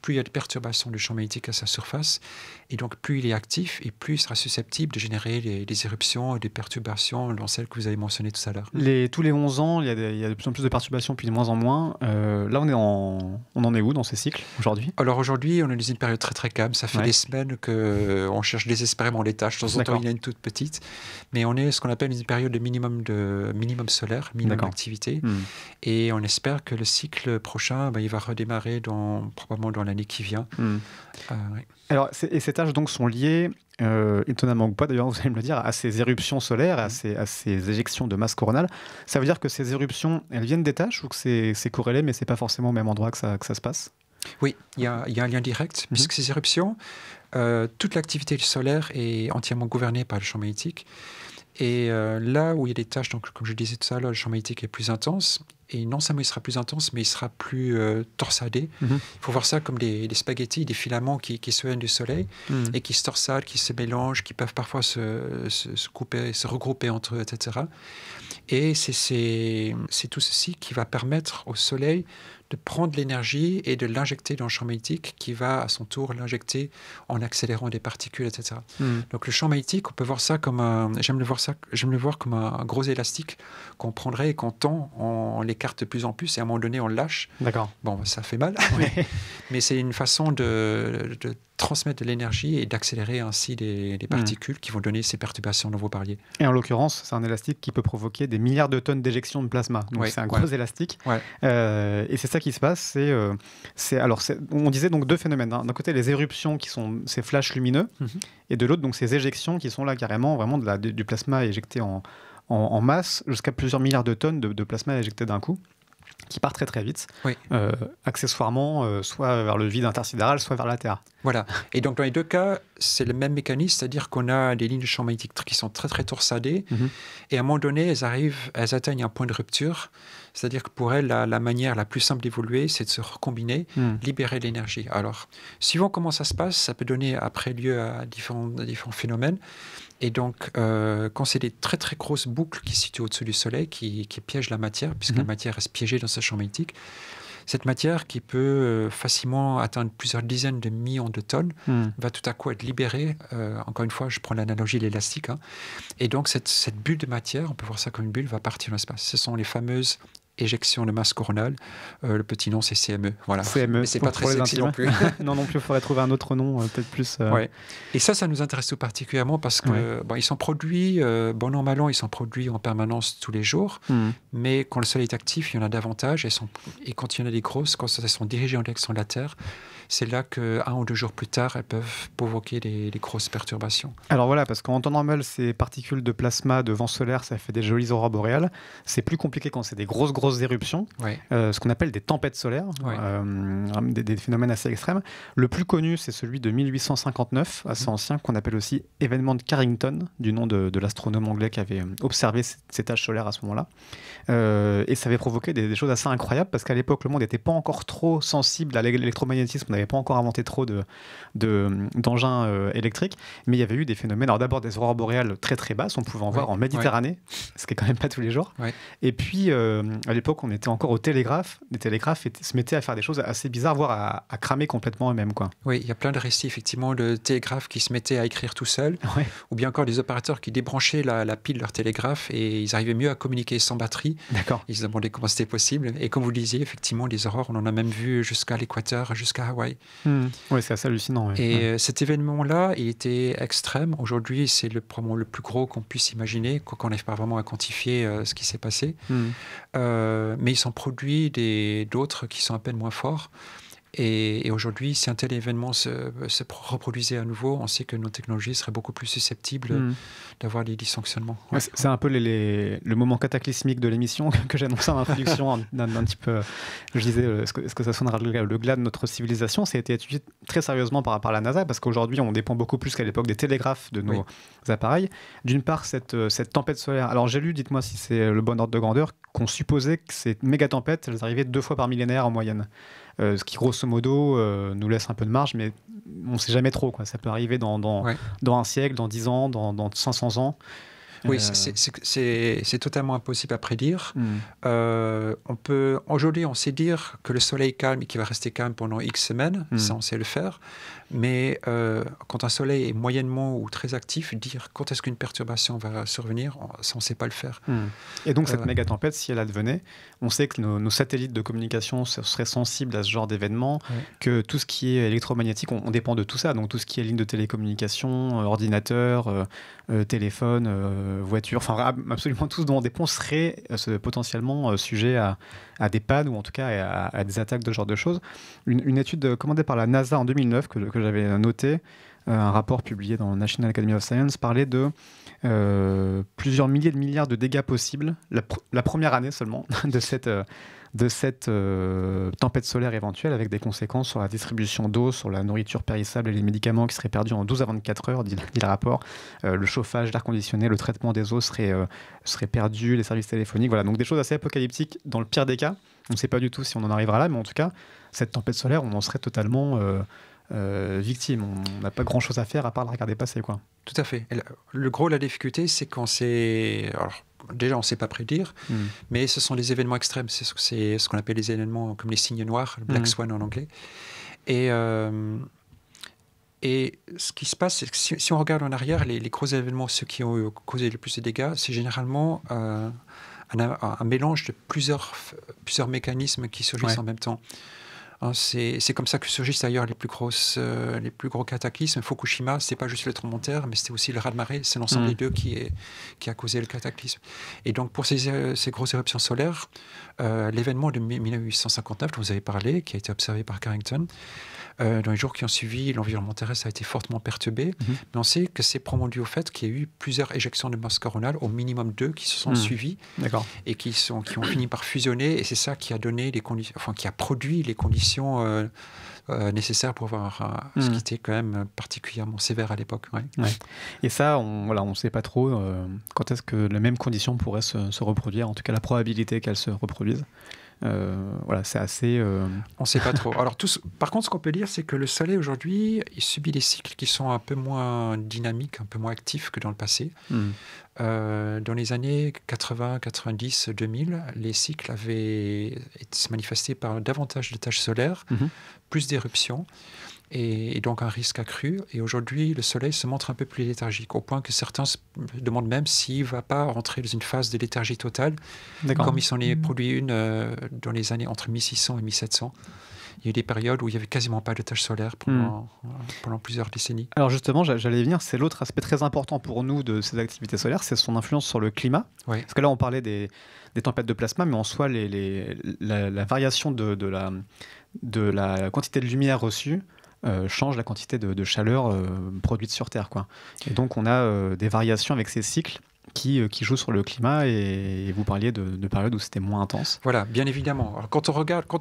plus il y a de perturbations du champ magnétique à sa surface. Et donc plus il est actif et plus il sera susceptible de générer des éruptions et des perturbations dans celles que vous avez mentionnées tout à l'heure. Tous les 11 ans, il y a de plus en plus de perturbations, puis de moins en moins. Là, on en est où dans ces cycles aujourd'hui ? Alors aujourd'hui, on est dans une période très très calme. Ça fait des semaines qu'on cherche désespérément les tâches. De temps en temps, il y en a une toute petite. Mais on est ce qu'on appelle une période de minimum solaire, minimum d'activité. Et on espère que le cycle prochain, il va redémarrer probablement dans l'année qui vient. Alors, ces tâches donc sont liées, étonnamment ou pas d'ailleurs, vous allez me le dire, à ces éruptions solaires, à ces éjections de masse coronale. Ça veut dire que ces éruptions, elles viennent des tâches ou que c'est corrélé, mais c'est pas forcément au même endroit que ça se passe ? Oui, il y a un lien direct, puisque ces éruptions, toute l'activité solaire est entièrement gouvernée par le champ magnétique. Et là où il y a des tâches, donc, comme je disais tout à l'heure, le champ magnétique est plus intense. Et non seulement il sera plus intense, mais il sera plus torsadé. Il faut voir ça comme des spaghettis, des filaments qui se viennent du Soleil et qui se torsadent, qui se mélangent, qui peuvent parfois se couper, se regrouper entre eux, etc. Et c'est tout ceci qui va permettre au Soleil de prendre l'énergie et de l'injecter dans le champ magnétique qui va à son tour l'injecter en accélérant des particules, etc. Donc le champ magnétique, on peut voir ça comme j'aime le voir comme un gros élastique qu'on prendrait et qu'on tend, on l'écarte de plus en plus et à un moment donné on le lâche. D'accord. Bon, ça fait mal, mais c'est une façon de transmettre de l'énergie et d'accélérer ainsi des particules qui vont donner ces perturbations dont vous parliez. Et en l'occurrence, c'est un élastique qui peut provoquer des milliards de tonnes d'éjection de plasma. Donc c'est un gros élastique. Et c'est ça qui se passe. On disait donc deux phénomènes. D'un côté, les éruptions qui sont ces flashs lumineux, et de l'autre, donc ces éjections qui sont là carrément vraiment du plasma éjecté en masse, jusqu'à plusieurs milliards de tonnes de plasma éjecté d'un coup, qui part très très vite, accessoirement, soit vers le vide intersidéral, soit vers la Terre. Voilà. Et donc dans les deux cas, c'est le même mécanisme, c'est-à-dire qu'on a des lignes de champ magnétique qui sont très très torsadées, et à un moment donné, elles atteignent un point de rupture, c'est-à-dire que pour elles, la manière la plus simple d'évoluer, c'est de se recombiner, libérer l'énergie. Alors, suivant comment ça se passe, ça peut donner après lieu à différents phénomènes. Et donc, quand c'est des très très grosses boucles qui se situent au-dessus du Soleil, qui piègent la matière, puisque la matière reste piégée dans ce champ magnétique, cette matière qui peut facilement atteindre plusieurs dizaines de millions de tonnes va tout à coup être libérée. Encore une fois, je prends l'analogie de l'élastique. Et donc, cette bulle de matière, on peut voir ça comme une bulle, va partir dans l'espace. Ce sont les fameuses éjection de masse coronale. Le petit nom, c'est CME. Voilà. CME. Mais c'est pas très sexy non plus. Non plus, il faudrait trouver un autre nom, peut-être plus... Et ça nous intéresse tout particulièrement parce que ils sont produits, bon an, mal an, ils sont produits en permanence tous les jours, mais quand le Soleil est actif, il y en a davantage, et quand il y en a des grosses, quand elles sont dirigées en direction de la Terre, c'est là qu'un ou deux jours plus tard, elles peuvent provoquer des grosses perturbations. Alors voilà, parce qu'en temps normal, ces particules de plasma, de vent solaire, ça fait des jolies aurores boréales. C'est plus compliqué quand c'est des grosses éruptions, ce qu'on appelle des tempêtes solaires, des phénomènes assez extrêmes. Le plus connu, c'est celui de 1859, assez ancien, qu'on appelle aussi événement de Carrington, du nom de l'astronome anglais qui avait observé ces taches solaires à ce moment-là. Et ça avait provoqué des choses assez incroyables, parce qu'à l'époque, le monde n'était pas encore trop sensible à l'électromagnétisme. On n'avait pas encore inventé trop d'engins électriques, mais il y avait eu des phénomènes. Alors d'abord des aurores boréales très très basses, on pouvait en voir en Méditerranée, ce qui est quand même pas tous les jours. Et puis à l'époque, on était encore au télégraphe. Les télégraphes se mettaient à faire des choses assez bizarres, voire à cramer complètement eux-mêmes, quoi. Oui, il y a plein de récits effectivement de télégraphes qui se mettaient à écrire tout seuls, ou bien encore des opérateurs qui débranchaient la pile de leur télégraphe et ils arrivaient mieux à communiquer sans batterie. D'accord. Ils se demandaient comment c'était possible. Et comme vous le disiez, effectivement, les aurores, on en a même vu jusqu'à l'équateur, jusqu'à Hawaï. Oui, c'est assez hallucinant. Et cet événement-là, il était extrême. Aujourd'hui, c'est le plus gros qu'on puisse imaginer, qu'on n'arrive pas vraiment à quantifier ce qui s'est passé. Mais il s'en produit d'autres qui sont à peine moins forts. Et aujourd'hui, si un tel événement se reproduisait à nouveau, on sait que nos technologies seraient beaucoup plus susceptibles d'avoir des dysfonctionnements. C'est un peu le moment cataclysmique de l'émission que j'annonçais en introduction, d'un petit peu. Je disais, est-ce que ça sonnera le glas de notre civilisation? Ça a été étudié très sérieusement par rapport à la NASA, parce qu'aujourd'hui, on dépend beaucoup plus qu'à l'époque des télégraphes de nos appareils. D'une part, cette tempête solaire. Alors j'ai lu, dites-moi si c'est le bon ordre de grandeur, qu'on supposait que ces méga-tempêtes, elles arrivaient 2 fois par millénaire en moyenne. Ce qui, grosso modo, nous laisse un peu de marge, mais on ne sait jamais trop, quoi. Ça peut arriver dans un siècle, dans 10 ans, dans 500 ans. Oui, c'est totalement impossible à prédire. Aujourd'hui, on sait dire que le soleil est calme et qu'il va rester calme pendant X semaines. Ça, on sait le faire. Mais quand un soleil est moyennement ou très actif, dire quand est-ce qu'une perturbation va survenir, ça, on ne sait pas le faire. Et donc, cette méga tempête, si elle advenait, on sait que nos satellites de communication seraient sensibles à ce genre d'événement, que tout ce qui est électromagnétique, on dépend de tout ça. Donc, tout ce qui est ligne de télécommunication, ordinateur, téléphone, voiture, enfin, absolument tout ce dont on dépend serait potentiellement sujet à des pannes ou en tout cas à des attaques de ce genre de choses. Une étude commandée par la NASA en 2009 que j'avais notée, un rapport publié dans National Academy of Science, parlait de plusieurs milliers de milliards de dégâts possibles la première année seulement de cette tempête solaire éventuelle, avec des conséquences sur la distribution d'eau, sur la nourriture périssable et les médicaments qui seraient perdus en 12 à 24 heures, dit le rapport. Le chauffage, l'air conditionné, le traitement des eaux serait perdu, les services téléphoniques, voilà. Donc des choses assez apocalyptiques dans le pire des cas. On ne sait pas du tout si on en arrivera là, mais en tout cas, cette tempête solaire, on en serait totalement victime. On n'a pas grand-chose à faire à part la regarder passer, quoi. Tout à fait. Le gros de la difficulté, c'est quand c'est... Alors, déjà, on ne sait pas prédire, mais ce sont les événements extrêmes. C'est ce qu'on appelle les événements comme les signes noirs, le Black Swan en anglais. Et ce qui se passe, c'est que si on regarde en arrière, les gros événements, ceux qui ont causé le plus de dégâts, c'est généralement un mélange de plusieurs mécanismes qui surgissent en même temps. C'est comme ça que surgissent d'ailleurs les plus gros cataclysmes. Fukushima, c'est pas juste le tremblement de terre, mais c'était aussi le raz-de-marée. C'est l'ensemble des deux qui a causé le cataclysme. Et donc pour ces grosses éruptions solaires, l'événement de 1859 dont vous avez parlé, qui a été observé par Carrington, dans les jours qui ont suivi, l'environnement terrestre a été fortement perturbé. Mais on sait que c'est probablement dû au fait qu'il y a eu plusieurs éjections de masse coronale, au minimum 2, qui se sont suivies et qui ont fini par fusionner. Et c'est ça qui a donné qui a produit les conditions nécessaires pour avoir ce qui était quand même particulièrement sévère à l'époque. Et ça, on ne sait pas trop quand est-ce que les mêmes conditions pourraient se reproduire, en tout cas la probabilité qu'elles se reproduisent. C'est assez... On ne sait pas trop. Alors, par contre, ce qu'on peut dire, c'est que le Soleil, aujourd'hui, il subit des cycles qui sont un peu moins dynamiques, un peu moins actifs que dans le passé. Dans les années 80, 90, 2000, les cycles avaient se manifestés par davantage de taches solaires, plus d'éruptions, et donc un risque accru. Et aujourd'hui, le Soleil se montre un peu plus léthargique, au point que certains se demandent même s'il ne va pas rentrer dans une phase de léthargie totale, comme il s'en est produit une dans les années entre 1600 et 1700. Il y a eu des périodes où il n'y avait quasiment pas de taches solaires pendant plusieurs décennies. Alors justement, j'allais y venir, c'est l'autre aspect très important pour nous de ces activités solaires, c'est son influence sur le climat. Parce que là, on parlait des tempêtes de plasma, mais en soi, la variation de la quantité de lumière reçue change la quantité de chaleur produite sur Terre, quoi. Et donc, on a des variations avec ces cycles qui jouent sur le climat, et vous parliez de périodes où c'était moins intense. Voilà, bien évidemment. Alors, quand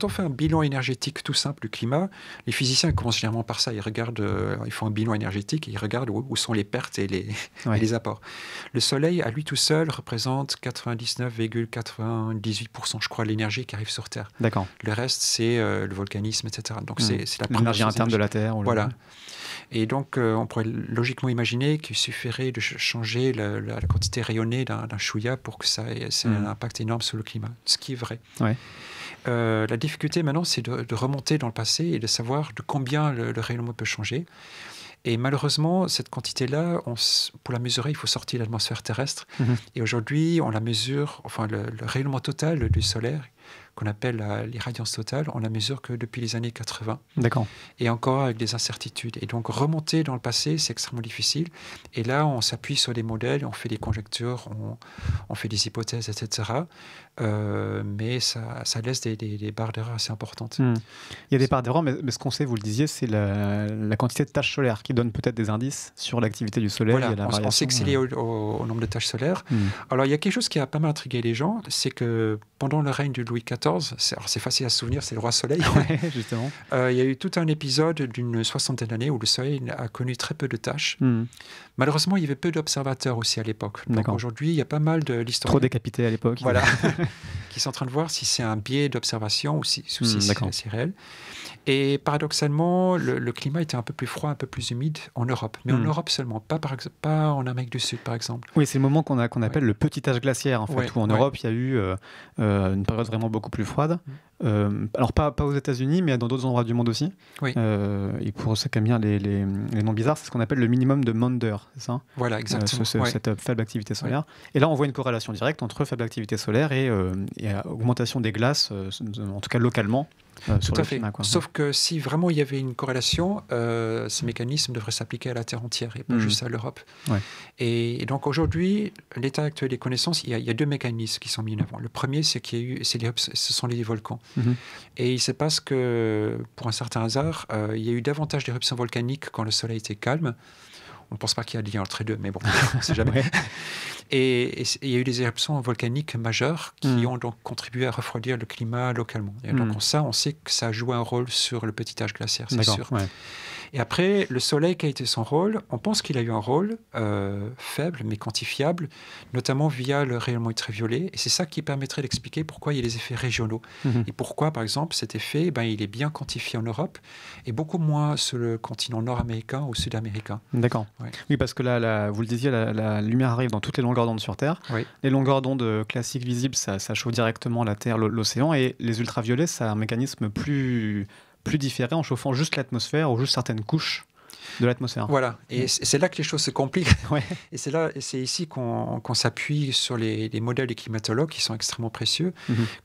on fait un bilan énergétique tout simple du climat, les physiciens commencent généralement par ça. Ils font un bilan énergétique et ils regardent où sont les pertes et les apports. Le Soleil, à lui tout seul, représente 99,98%, je crois, de l'énergie qui arrive sur Terre. D'accord. Le reste, c'est le volcanisme, etc. Donc, c'est la l'énergie interne de la Terre. Voilà. Et donc, on pourrait logiquement imaginer qu'il suffirait de changer la quantité rayonnée d'un chouïa pour que ça ait un impact énorme sur le climat, ce qui est vrai. Ouais. La difficulté maintenant, c'est de remonter dans le passé et de savoir de combien le rayonnement peut changer. Et malheureusement, cette quantité-là, pour la mesurer, il faut sortir de l'atmosphère terrestre. Et aujourd'hui, on la mesure, enfin le rayonnement total du solaire, qu'on appelle l'irradiance totale, on la mesure que depuis les années 80. D'accord. Et encore avec des incertitudes. Et donc remonter dans le passé, c'est extrêmement difficile. Et là, on s'appuie sur des modèles, on fait des conjectures, on fait des hypothèses, etc. Mais ça laisse des barres d'erreur assez importantes. Il y a des barres d'erreur, mais ce qu'on sait, vous le disiez, c'est la quantité de taches solaires qui donne peut-être des indices sur l'activité du Soleil. Voilà, et la on sait que c'est lié au nombre de taches solaires. Alors, il y a quelque chose qui a pas mal intrigué les gens, c'est que pendant le règne de Louis XIV, c'est facile à se souvenir, c'est le roi Soleil. Ouais, justement. Il y a eu tout un épisode d'une 60aine d'années où le Soleil a connu très peu de taches. Malheureusement, il y avait peu d'observateurs aussi à l'époque. Donc aujourd'hui, il y a pas mal d'historiens. Trop décapités à l'époque. Voilà. Qui sont en train de voir si c'est un biais d'observation ou si c'est réel. Et paradoxalement, le climat était un peu plus froid, un peu plus humide en Europe. Mais en Europe seulement, pas en Amérique du Sud, par exemple. Oui, c'est le moment qu'on appelle le petit âge glaciaire, en fait, où en Europe, il y a eu une période vraiment beaucoup plus froide. Alors, pas aux États-Unis, mais dans d'autres endroits du monde aussi. Oui. Et pour ceux qui aiment bien les noms bizarres, c'est ce qu'on appelle le minimum de Maunder, c'est ça ? Voilà, exactement. Cette faible activité solaire. Et là, on voit une corrélation directe entre faible activité solaire et augmentation des glaces, en tout cas localement. Tout à fait. Sauf que si vraiment il y avait une corrélation, ce mécanisme devrait s'appliquer à la Terre entière et pas juste à l'Europe. Ouais. Et donc aujourd'hui, l'état actuel des connaissances, il y a deux mécanismes qui sont mis en avant. Le premier, ce sont les volcans. Et il se passe que, pour un certain hasard, il y a eu davantage d'éruptions volcaniques quand le Soleil était calme. On ne pense pas qu'il y a un lien entre les deux, mais bon, on ne sait jamais. Et il y a eu des éruptions volcaniques majeures qui ont donc contribué à refroidir le climat localement. Et donc on sait que ça a joué un rôle sur le petit âge glaciaire, c'est sûr. Ouais. Et après, le Soleil, quel a été son rôle ? On pense qu'il a eu un rôle faible, mais quantifiable, notamment via le rayonnement ultraviolet. Et c'est ça qui permettrait d'expliquer pourquoi il y a des effets régionaux. Et pourquoi, par exemple, cet effet, il est bien quantifié en Europe et beaucoup moins sur le continent nord-américain ou sud-américain. D'accord. Ouais. Oui, parce que là, vous le disiez, la lumière arrive dans toutes les longueurs d'onde sur Terre. Oui. Les longueurs d'onde classiques visibles, ça chauffe directement la Terre, l'océan. Et les ultraviolets, ça a un mécanisme plus différé en chauffant juste l'atmosphère ou juste certaines couches de l'atmosphère. Voilà, et c'est là que les choses se compliquent. Ouais. Et c'est ici qu'on s'appuie sur les modèles des climatologues qui sont extrêmement précieux.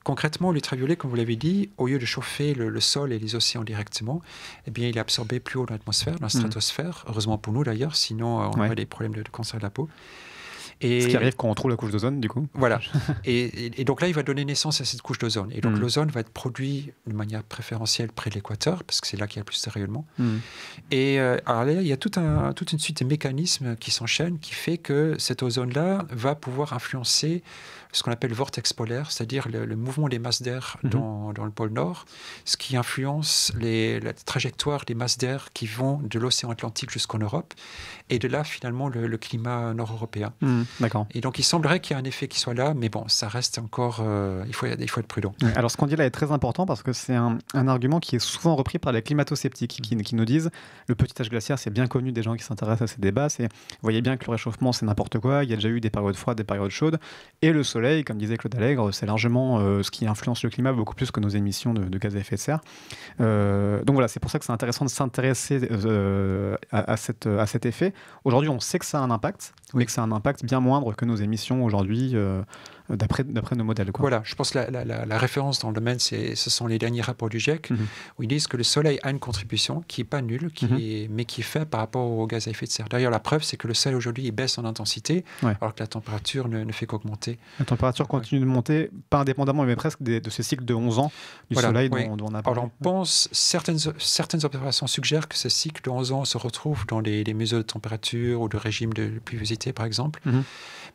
Concrètement, l'ultraviolet, comme vous l'avez dit, au lieu de chauffer le sol et les océans directement, eh bien, il est absorbé plus haut dans l'atmosphère, dans la stratosphère. Heureusement pour nous d'ailleurs, sinon on aurait des problèmes de cancer de la peau. Ce qui arrive quand on trouve la couche d'ozone, du coup. Voilà. Et donc là, il va donner naissance à cette couche d'ozone. Et donc l'ozone va être produit de manière préférentielle près de l'équateur, parce que c'est là qu'il y a le plus de rayonnement. Et alors là, il y a toute une suite de mécanismes qui s'enchaînent, qui fait que cet ozone-là va pouvoir influencer ce qu'on appelle le vortex polaire, c'est-à-dire le mouvement des masses d'air dans le pôle Nord, ce qui influence la trajectoire des masses d'air qui vont de l'océan Atlantique jusqu'en Europe, et de là, finalement, le climat nord-européen. D'accord. Et donc, il semblerait qu'il y ait un effet qui soit là, mais bon, ça reste encore... il faut être prudent. Alors, ce qu'on dit là est très important, parce que c'est un argument qui est souvent repris par les climato-sceptiques, qui nous disent le petit âge glaciaire, c'est bien connu des gens qui s'intéressent à ces débats, vous voyez bien que le réchauffement, c'est n'importe quoi, il y a déjà eu des périodes froides, des périodes chaudes, et le soleil, comme disait Claude Allègre, c'est largement ce qui influence le climat beaucoup plus que nos émissions de gaz à effet de serre. Donc voilà, c'est pour ça que c'est intéressant de s'intéresser à cet effet. Aujourd'hui, on sait que ça a un impact, mais que ça a un impact bien moindre que nos émissions aujourd'hui d'après nos modèles, quoi. Voilà, je pense que la référence dans le domaine, ce sont les derniers rapports du GIEC, où ils disent que le Soleil a une contribution qui n'est pas nulle, mais qui est faite par rapport au gaz à effet de serre. D'ailleurs, la preuve, c'est que le Soleil aujourd'hui il baisse en intensité, alors que la température ne fait qu'augmenter. La température continue de monter, pas indépendamment, mais presque de ces cycles de 11 ans du Soleil dont on a parlé. Alors, on pense, certaines observations suggèrent que ce cycle de 11 ans se retrouve dans les mesures de température ou de régime de pluviosité, par exemple.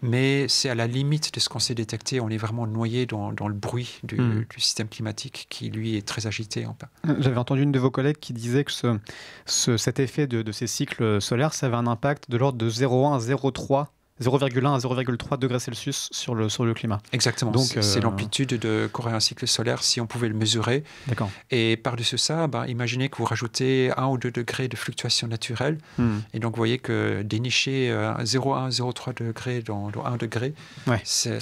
Mais c'est à la limite de ce qu'on sait détecter. On est vraiment noyé dans le bruit du système climatique qui, lui, est très agité. J'avais entendu une de vos collègues qui disait que cet effet de ces cycles solaires, ça avait un impact de l'ordre de 0,1 à 0,3 0,1 à 0,3 degrés Celsius sur le climat. Exactement. Donc, c'est l'amplitude de courir un cycle solaire si on pouvait le mesurer. D'accord. Et par-dessus ça, imaginez que vous rajoutez 1 ou 2 degrés de fluctuation naturelle. Et donc, vous voyez que dénicher 0,1 à 0,3 degrés dans 1 degré.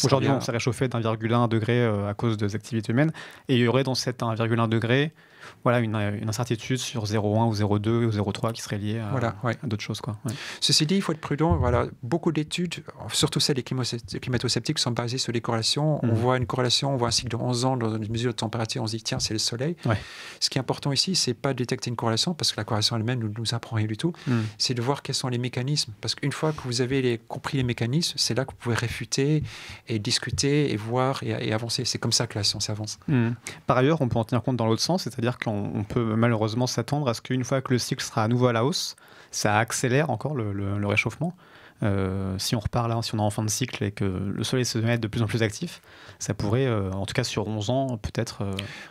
Aujourd'hui, on s'est réchauffé d'1,1 degré à cause des activités humaines. Et il y aurait dans cet 1,1 degré une incertitude sur 0,1 ou 0,2 ou 0,3 qui serait liée à d'autres choses, quoi. Ceci dit, il faut être prudent. Beaucoup d'études, surtout celles des climato-sceptiques, sont basées sur des corrélations. On voit une corrélation, on voit un cycle de 11 ans dans une mesure de température, on se dit tiens, c'est le Soleil. Ce qui est important ici, c'est pas de détecter une corrélation, parce que la corrélation elle-même ne nous apprend rien du tout. C'est de voir quels sont les mécanismes. Parce qu'une fois que vous avez compris les mécanismes, c'est là que vous pouvez réfuter et discuter et voir et avancer. C'est comme ça que la science avance. Par ailleurs, on peut en tenir compte dans l'autre sens, c'est-à-dire qu'on peut malheureusement s'attendre à ce qu'une fois que le cycle sera à nouveau à la hausse, ça accélère encore le réchauffement. Si on repart là, si on est en fin de cycle et que le Soleil se met de plus en plus actif, ça pourrait, en tout cas sur 11 ans, peut-être...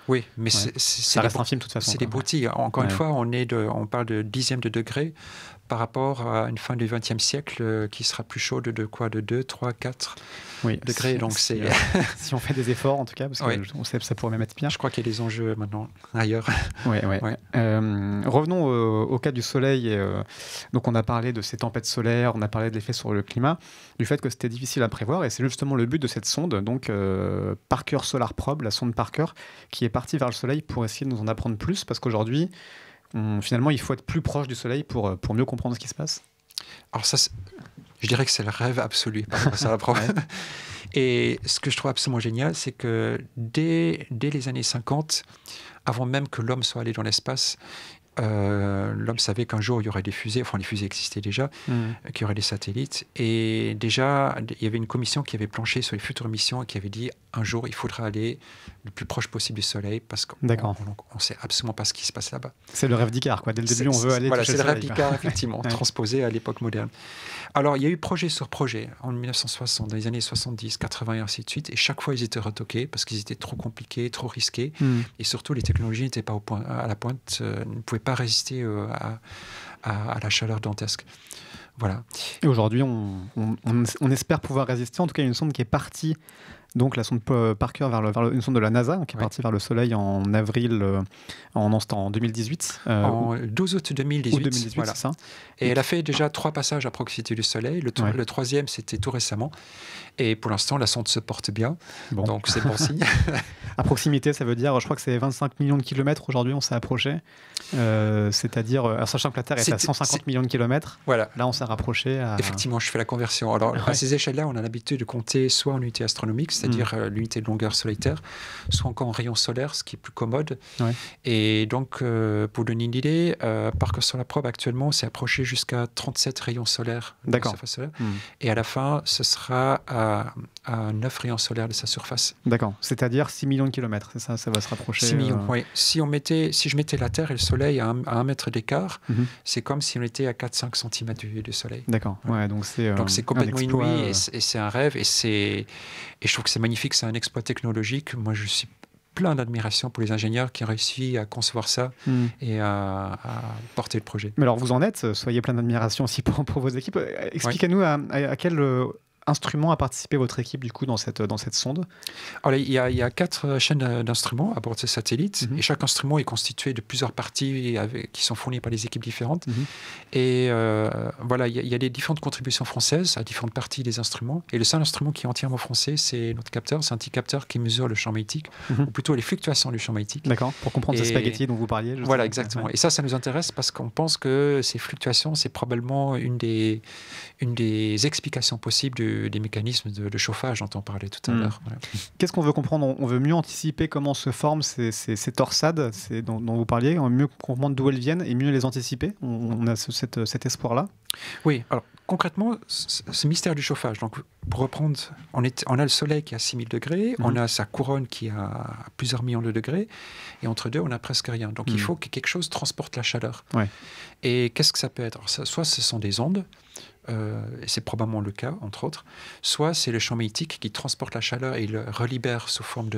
oui, mais ça reste infime de toute façon. C'est des broutilles. Encore une fois, on parle de dixièmes de degrés par rapport à une fin du XXe siècle qui sera plus chaude de quoi, de 2, 3, 4 degrés. Donc si on fait des efforts, en tout cas, parce qu'on sait que ça pourrait même être pire. Je crois qu'il y a des enjeux maintenant ailleurs. Revenons au cas du Soleil. Donc on a parlé de ces tempêtes solaires, on a parlé de l'effet sur le climat, du fait que c'était difficile à prévoir, et c'est justement le but de cette sonde, donc Parker Solar Probe, la sonde Parker, qui est partie vers le Soleil pour essayer de nous en apprendre plus, parce qu'aujourd'hui, finalement, il faut être plus proche du Soleil pour mieux comprendre ce qui se passe. Alors ça, je dirais que c'est le rêve absolu par rapport à ça, la preuve. Et ce que je trouve absolument génial, c'est que dès les années 50, avant même que l'homme soit allé dans l'espace, l'homme savait qu'un jour il y aurait des fusées, enfin les fusées existaient déjà, qu'il y aurait des satellites, et déjà il y avait une commission qui avait planché sur les futures missions et qui avait dit un jour il faudra aller le plus proche possible du Soleil parce qu'on ne sait absolument pas ce qui se passe là-bas. C'est le rêve d'Icare, quoi. Dès le début on veut aller toucher c'est le le rêve d'Icare, effectivement, transposé à l'époque moderne. Alors il y a eu projet sur projet en 1960, dans les années 70, 80 et ainsi de suite, et chaque fois ils étaient retoqués parce qu'ils étaient trop compliqués, trop risqués, et surtout les technologies n'étaient pas à la pointe, ne pouvaient pas résister à la chaleur dantesque. Voilà. Et aujourd'hui, on espère pouvoir résister. En tout cas, il y a une sonde qui est partie, donc la sonde Parker une sonde de la NASA qui est partie vers le Soleil en avril, en 2018. En 12 août 2018. 2018, voilà. C'est ça. Et elle a fait déjà 3 passages à proximité du Soleil. Le troisième, c'était tout récemment. Et pour l'instant, la sonde se porte bien. Donc, c'est bon signe. À proximité, ça veut dire, je crois que c'est 25 millions de kilomètres aujourd'hui, on s'est approché. C'est-à-dire, sachant que la Terre est à 150 millions de kilomètres, là, on s'est rapproché. Effectivement, je fais la conversion. Alors, à ces échelles-là, on a l'habitude de compter soit en unité astronomique, c'est-à-dire l'unité de longueur Soleil-Terre, soit encore en rayons solaires, ce qui est plus commode. Et donc, pour donner une idée, Parker Solar Probe, actuellement, s'est approché jusqu'à 37 rayons solaires de la surface solaire. Et à la fin, ce sera à 9 rayons solaires de sa surface. D'accord. C'est-à-dire 6 millions de kilomètres, c'est ça va se rapprocher. 6 millions, oui. Si je mettais la Terre et le Soleil à 1 mètre d'écart, c'est comme si on était à 4-5 cm du Soleil. D'accord. Donc c'est complètement inouï, et c'est un rêve, et je trouve que c'est magnifique, c'est un exploit technologique. Moi, je suis plein d'admiration pour les ingénieurs qui ont réussi à concevoir ça et à porter le projet. Mais alors, vous en êtes, soyez plein d'admiration aussi pour vos équipes. Expliquez-nous à quel instrument a participé votre équipe du coup dans cette sonde? Alors, il y a 4 chaînes d'instruments à bord de ce satellite, et chaque instrument est constitué de plusieurs parties qui sont fournies par des équipes différentes. Et voilà, il y a des différentes contributions françaises à différentes parties des instruments. Et le seul instrument qui est entièrement français, c'est notre capteur. C'est un petit capteur qui mesure le champ magnétique, ou plutôt les fluctuations du champ magnétique. D'accord, pour comprendre ces spaghettis dont vous parliez. Justement. Voilà, exactement. Et ça nous intéresse parce qu'on pense que ces fluctuations, c'est probablement une des explications possibles des mécanismes de chauffage dont on parlait tout à l'heure. Voilà. Qu'est-ce qu'on veut comprendre? On veut mieux anticiper comment se forment ces torsades dont vous parliez, on veut mieux comprendre d'où elles viennent et mieux les anticiper. On a cet espoir-là. Oui, alors concrètement, ce mystère du chauffage, donc pour reprendre, on a le Soleil qui est à 6000 degrés, on a sa couronne qui est à plusieurs millions de degrés, et entre deux, on n'a presque rien. Donc il faut que quelque chose transporte la chaleur. Ouais. Et qu'est-ce que ça peut être? Soit ce sont des ondes, et c'est probablement le cas, entre autres, soit c'est le champ magnétique qui transporte la chaleur et le relibère sous forme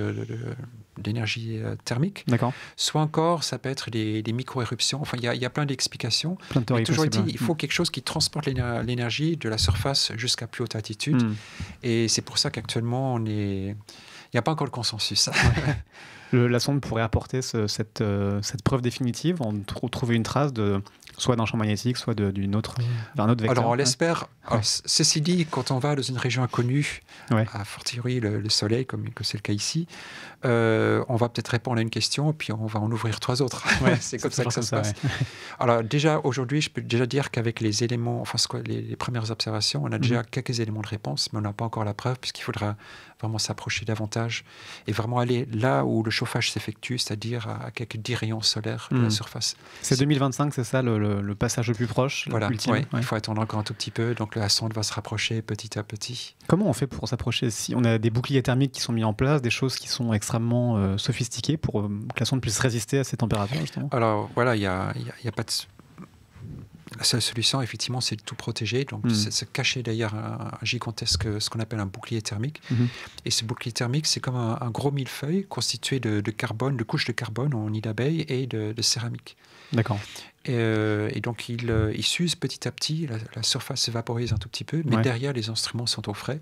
d'énergie thermique. D'accord. Soit encore, ça peut être des micro-éruptions. Enfin, il y a plein d'explications. Plein de théories toujours possibles. Il faut quelque chose qui transporte l'énergie de la surface jusqu'à plus haute altitude. Et c'est pour ça qu'actuellement, il n'y a pas encore le consensus. La sonde pourrait apporter cette preuve définitive, trouver une trace soit d'un champ magnétique, soit d'un autre vecteur. Alors on l'espère. Ouais. Ceci dit, quand on va dans une région inconnue, a fortiori le Soleil, comme c'est le cas ici, on va peut-être répondre à une question, puis on va en ouvrir 3 autres. Ouais, c'est comme ça que ça se passe. Ouais. Alors déjà, aujourd'hui, je peux déjà dire qu'avec les éléments, enfin les premières observations, on a déjà quelques éléments de réponse, mais on n'a pas encore la preuve, puisqu'il faudra vraiment s'approcher davantage et vraiment aller là où le chauffage s'effectue, c'est-à-dire à quelques 10 rayons solaires de la surface. C'est 2025, c'est ça le passage le plus proche, voilà, ultime. Ouais. Il faut attendre encore un tout petit peu, donc la sonde va se rapprocher petit à petit. Comment on fait pour s'approcher? Si on a des boucliers thermiques qui sont mis en place, des choses qui sont extrêmement sophistiquées pour que la sonde puisse résister à ces températures, justement? Alors voilà, il y a pas de... La seule solution, effectivement, c'est de tout protéger. Donc, c'est de se cacher derrière un gigantesque, ce qu'on appelle un bouclier thermique. Et ce bouclier thermique, c'est comme un gros millefeuille constitué de carbone, de couches de carbone en nid d'abeille et de céramique. D'accord. Et donc, il s'use petit à petit, la surface se vaporise un tout petit peu, mais derrière, les instruments sont au frais.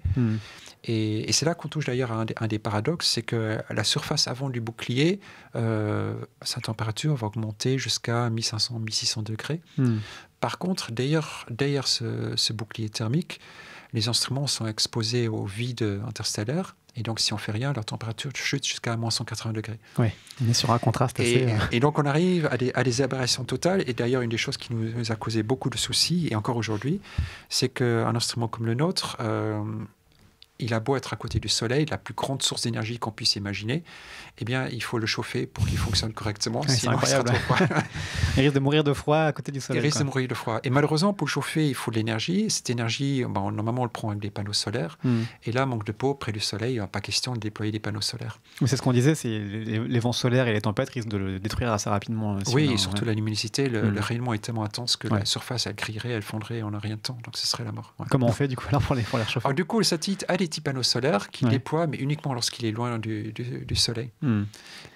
Et c'est là qu'on touche d'ailleurs à un des paradoxes, c'est que la surface avant du bouclier, sa température va augmenter jusqu'à 1500-1600 degrés. Par contre, derrière ce bouclier thermique, les instruments sont exposés au vide interstellaire. Et donc, si on ne fait rien, leur température chute jusqu'à moins 180 degrés. Oui, on est sur un contraste assez... Et donc, on arrive à des aberrations totales. Et d'ailleurs, une des choses qui nous a causé beaucoup de soucis, et encore aujourd'hui, c'est qu'un instrument comme le nôtre... il a beau être à côté du Soleil, la plus grande source d'énergie qu'on puisse imaginer, eh bien, il faut le chauffer pour qu'il fonctionne correctement. C'est incroyable. Il risque de mourir de froid à côté du Soleil. Il risque de mourir de froid. Et malheureusement, pour le chauffer, il faut de l'énergie. Cette énergie, normalement, on le prend avec des panneaux solaires. Et là, manque de peau, près du Soleil, il n'y a pas question de déployer des panneaux solaires. Mais c'est ce qu'on disait, c'est les vents solaires et les tempêtes risquent de le détruire assez rapidement. Oui, et surtout la luminosité, le rayonnement est tellement intense que la surface, elle grillerait, elle fondrait en un rien de temps. Donc, ce serait la mort. Ouais. Comment on fait, du coup, alors, pour les réchauffer? Alors, du coup, le satellite a des petits panneaux solaires qu'il déploie, mais uniquement lorsqu'il est loin du Soleil.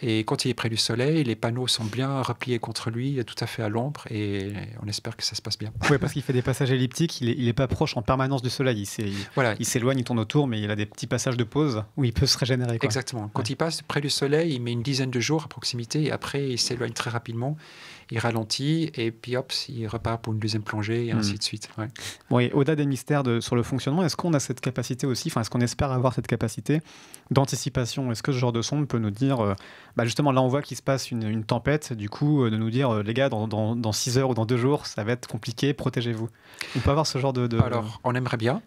Et quand il est près du Soleil, les panneaux sont bien repliés contre lui, tout à fait à l'ombre, et on espère que ça se passe bien. Oui, parce qu'il fait des passages elliptiques, il n'est pas proche en permanence du Soleil. Il s'éloigne, il tourne autour, mais il a des petits passages de pause où il peut se régénérer. Quoi. Exactement. Quand il passe près du Soleil, il met une dizaine de jours à proximité, et après, il s'éloigne très rapidement. Il ralentit et puis hop, il repart pour une deuxième plongée et ainsi de suite. Ouais. Bon, et au-delà des mystères sur le fonctionnement, est-ce qu'on a cette capacité aussi, est-ce qu'on espère avoir cette capacité d'anticipation? Est-ce que ce genre de sonde peut nous dire, justement là on voit qu'il se passe une tempête, du coup de nous dire les gars dans 6 heures ou dans 2 jours ça va être compliqué, protégez-vous. On peut avoir ce genre de... Alors on aimerait bien.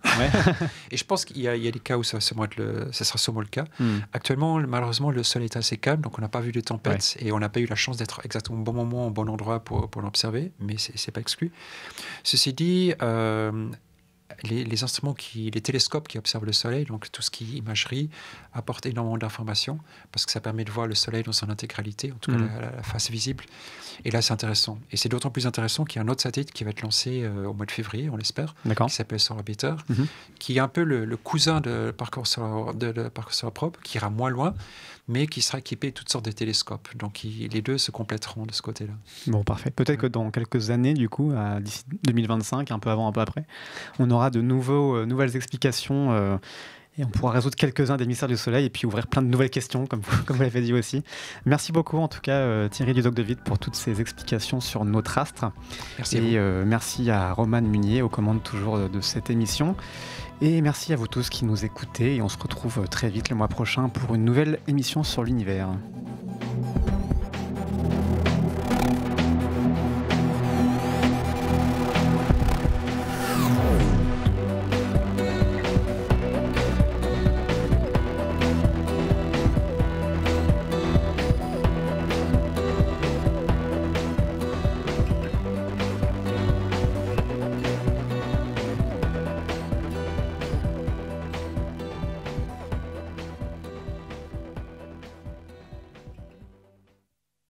Et je pense qu'il y a des cas où ça sera sûrement le cas. Actuellement malheureusement le sol est assez calme, donc on n'a pas vu de tempête et on n'a pas eu la chance d'être exactement au bon moment, au bon endroit pour l'observer, mais c'est pas exclu. Ceci dit, les instruments, les télescopes qui observent le Soleil, donc tout ce qui est imagerie, apportent énormément d'informations parce que ça permet de voir le Soleil dans son intégralité, en tout cas la face visible. Et là, c'est intéressant. Et c'est d'autant plus intéressant qu'il y a un autre satellite qui va être lancé au mois de février, on l'espère, qui s'appelle Solar Orbiter, qui est un peu le cousin de Parcours Solar Probe, qui ira moins loin, mais qui sera équipé de toutes sortes de télescopes. Donc les deux se compléteront de ce côté-là. Bon, parfait. Peut-être que dans quelques années, du coup, d'ici 2025, un peu avant, un peu après, on aura de nouvelles explications et on pourra résoudre quelques-uns des mystères du Soleil et puis ouvrir plein de nouvelles questions, comme vous l'avez dit aussi. Merci beaucoup, en tout cas, Thierry Dudoc de Witt, pour toutes ces explications sur notre astre. Merci et merci à Roman Munier, aux commandes toujours de cette émission. Et merci à vous tous qui nous écoutez et on se retrouve très vite le mois prochain pour une nouvelle émission sur l'univers.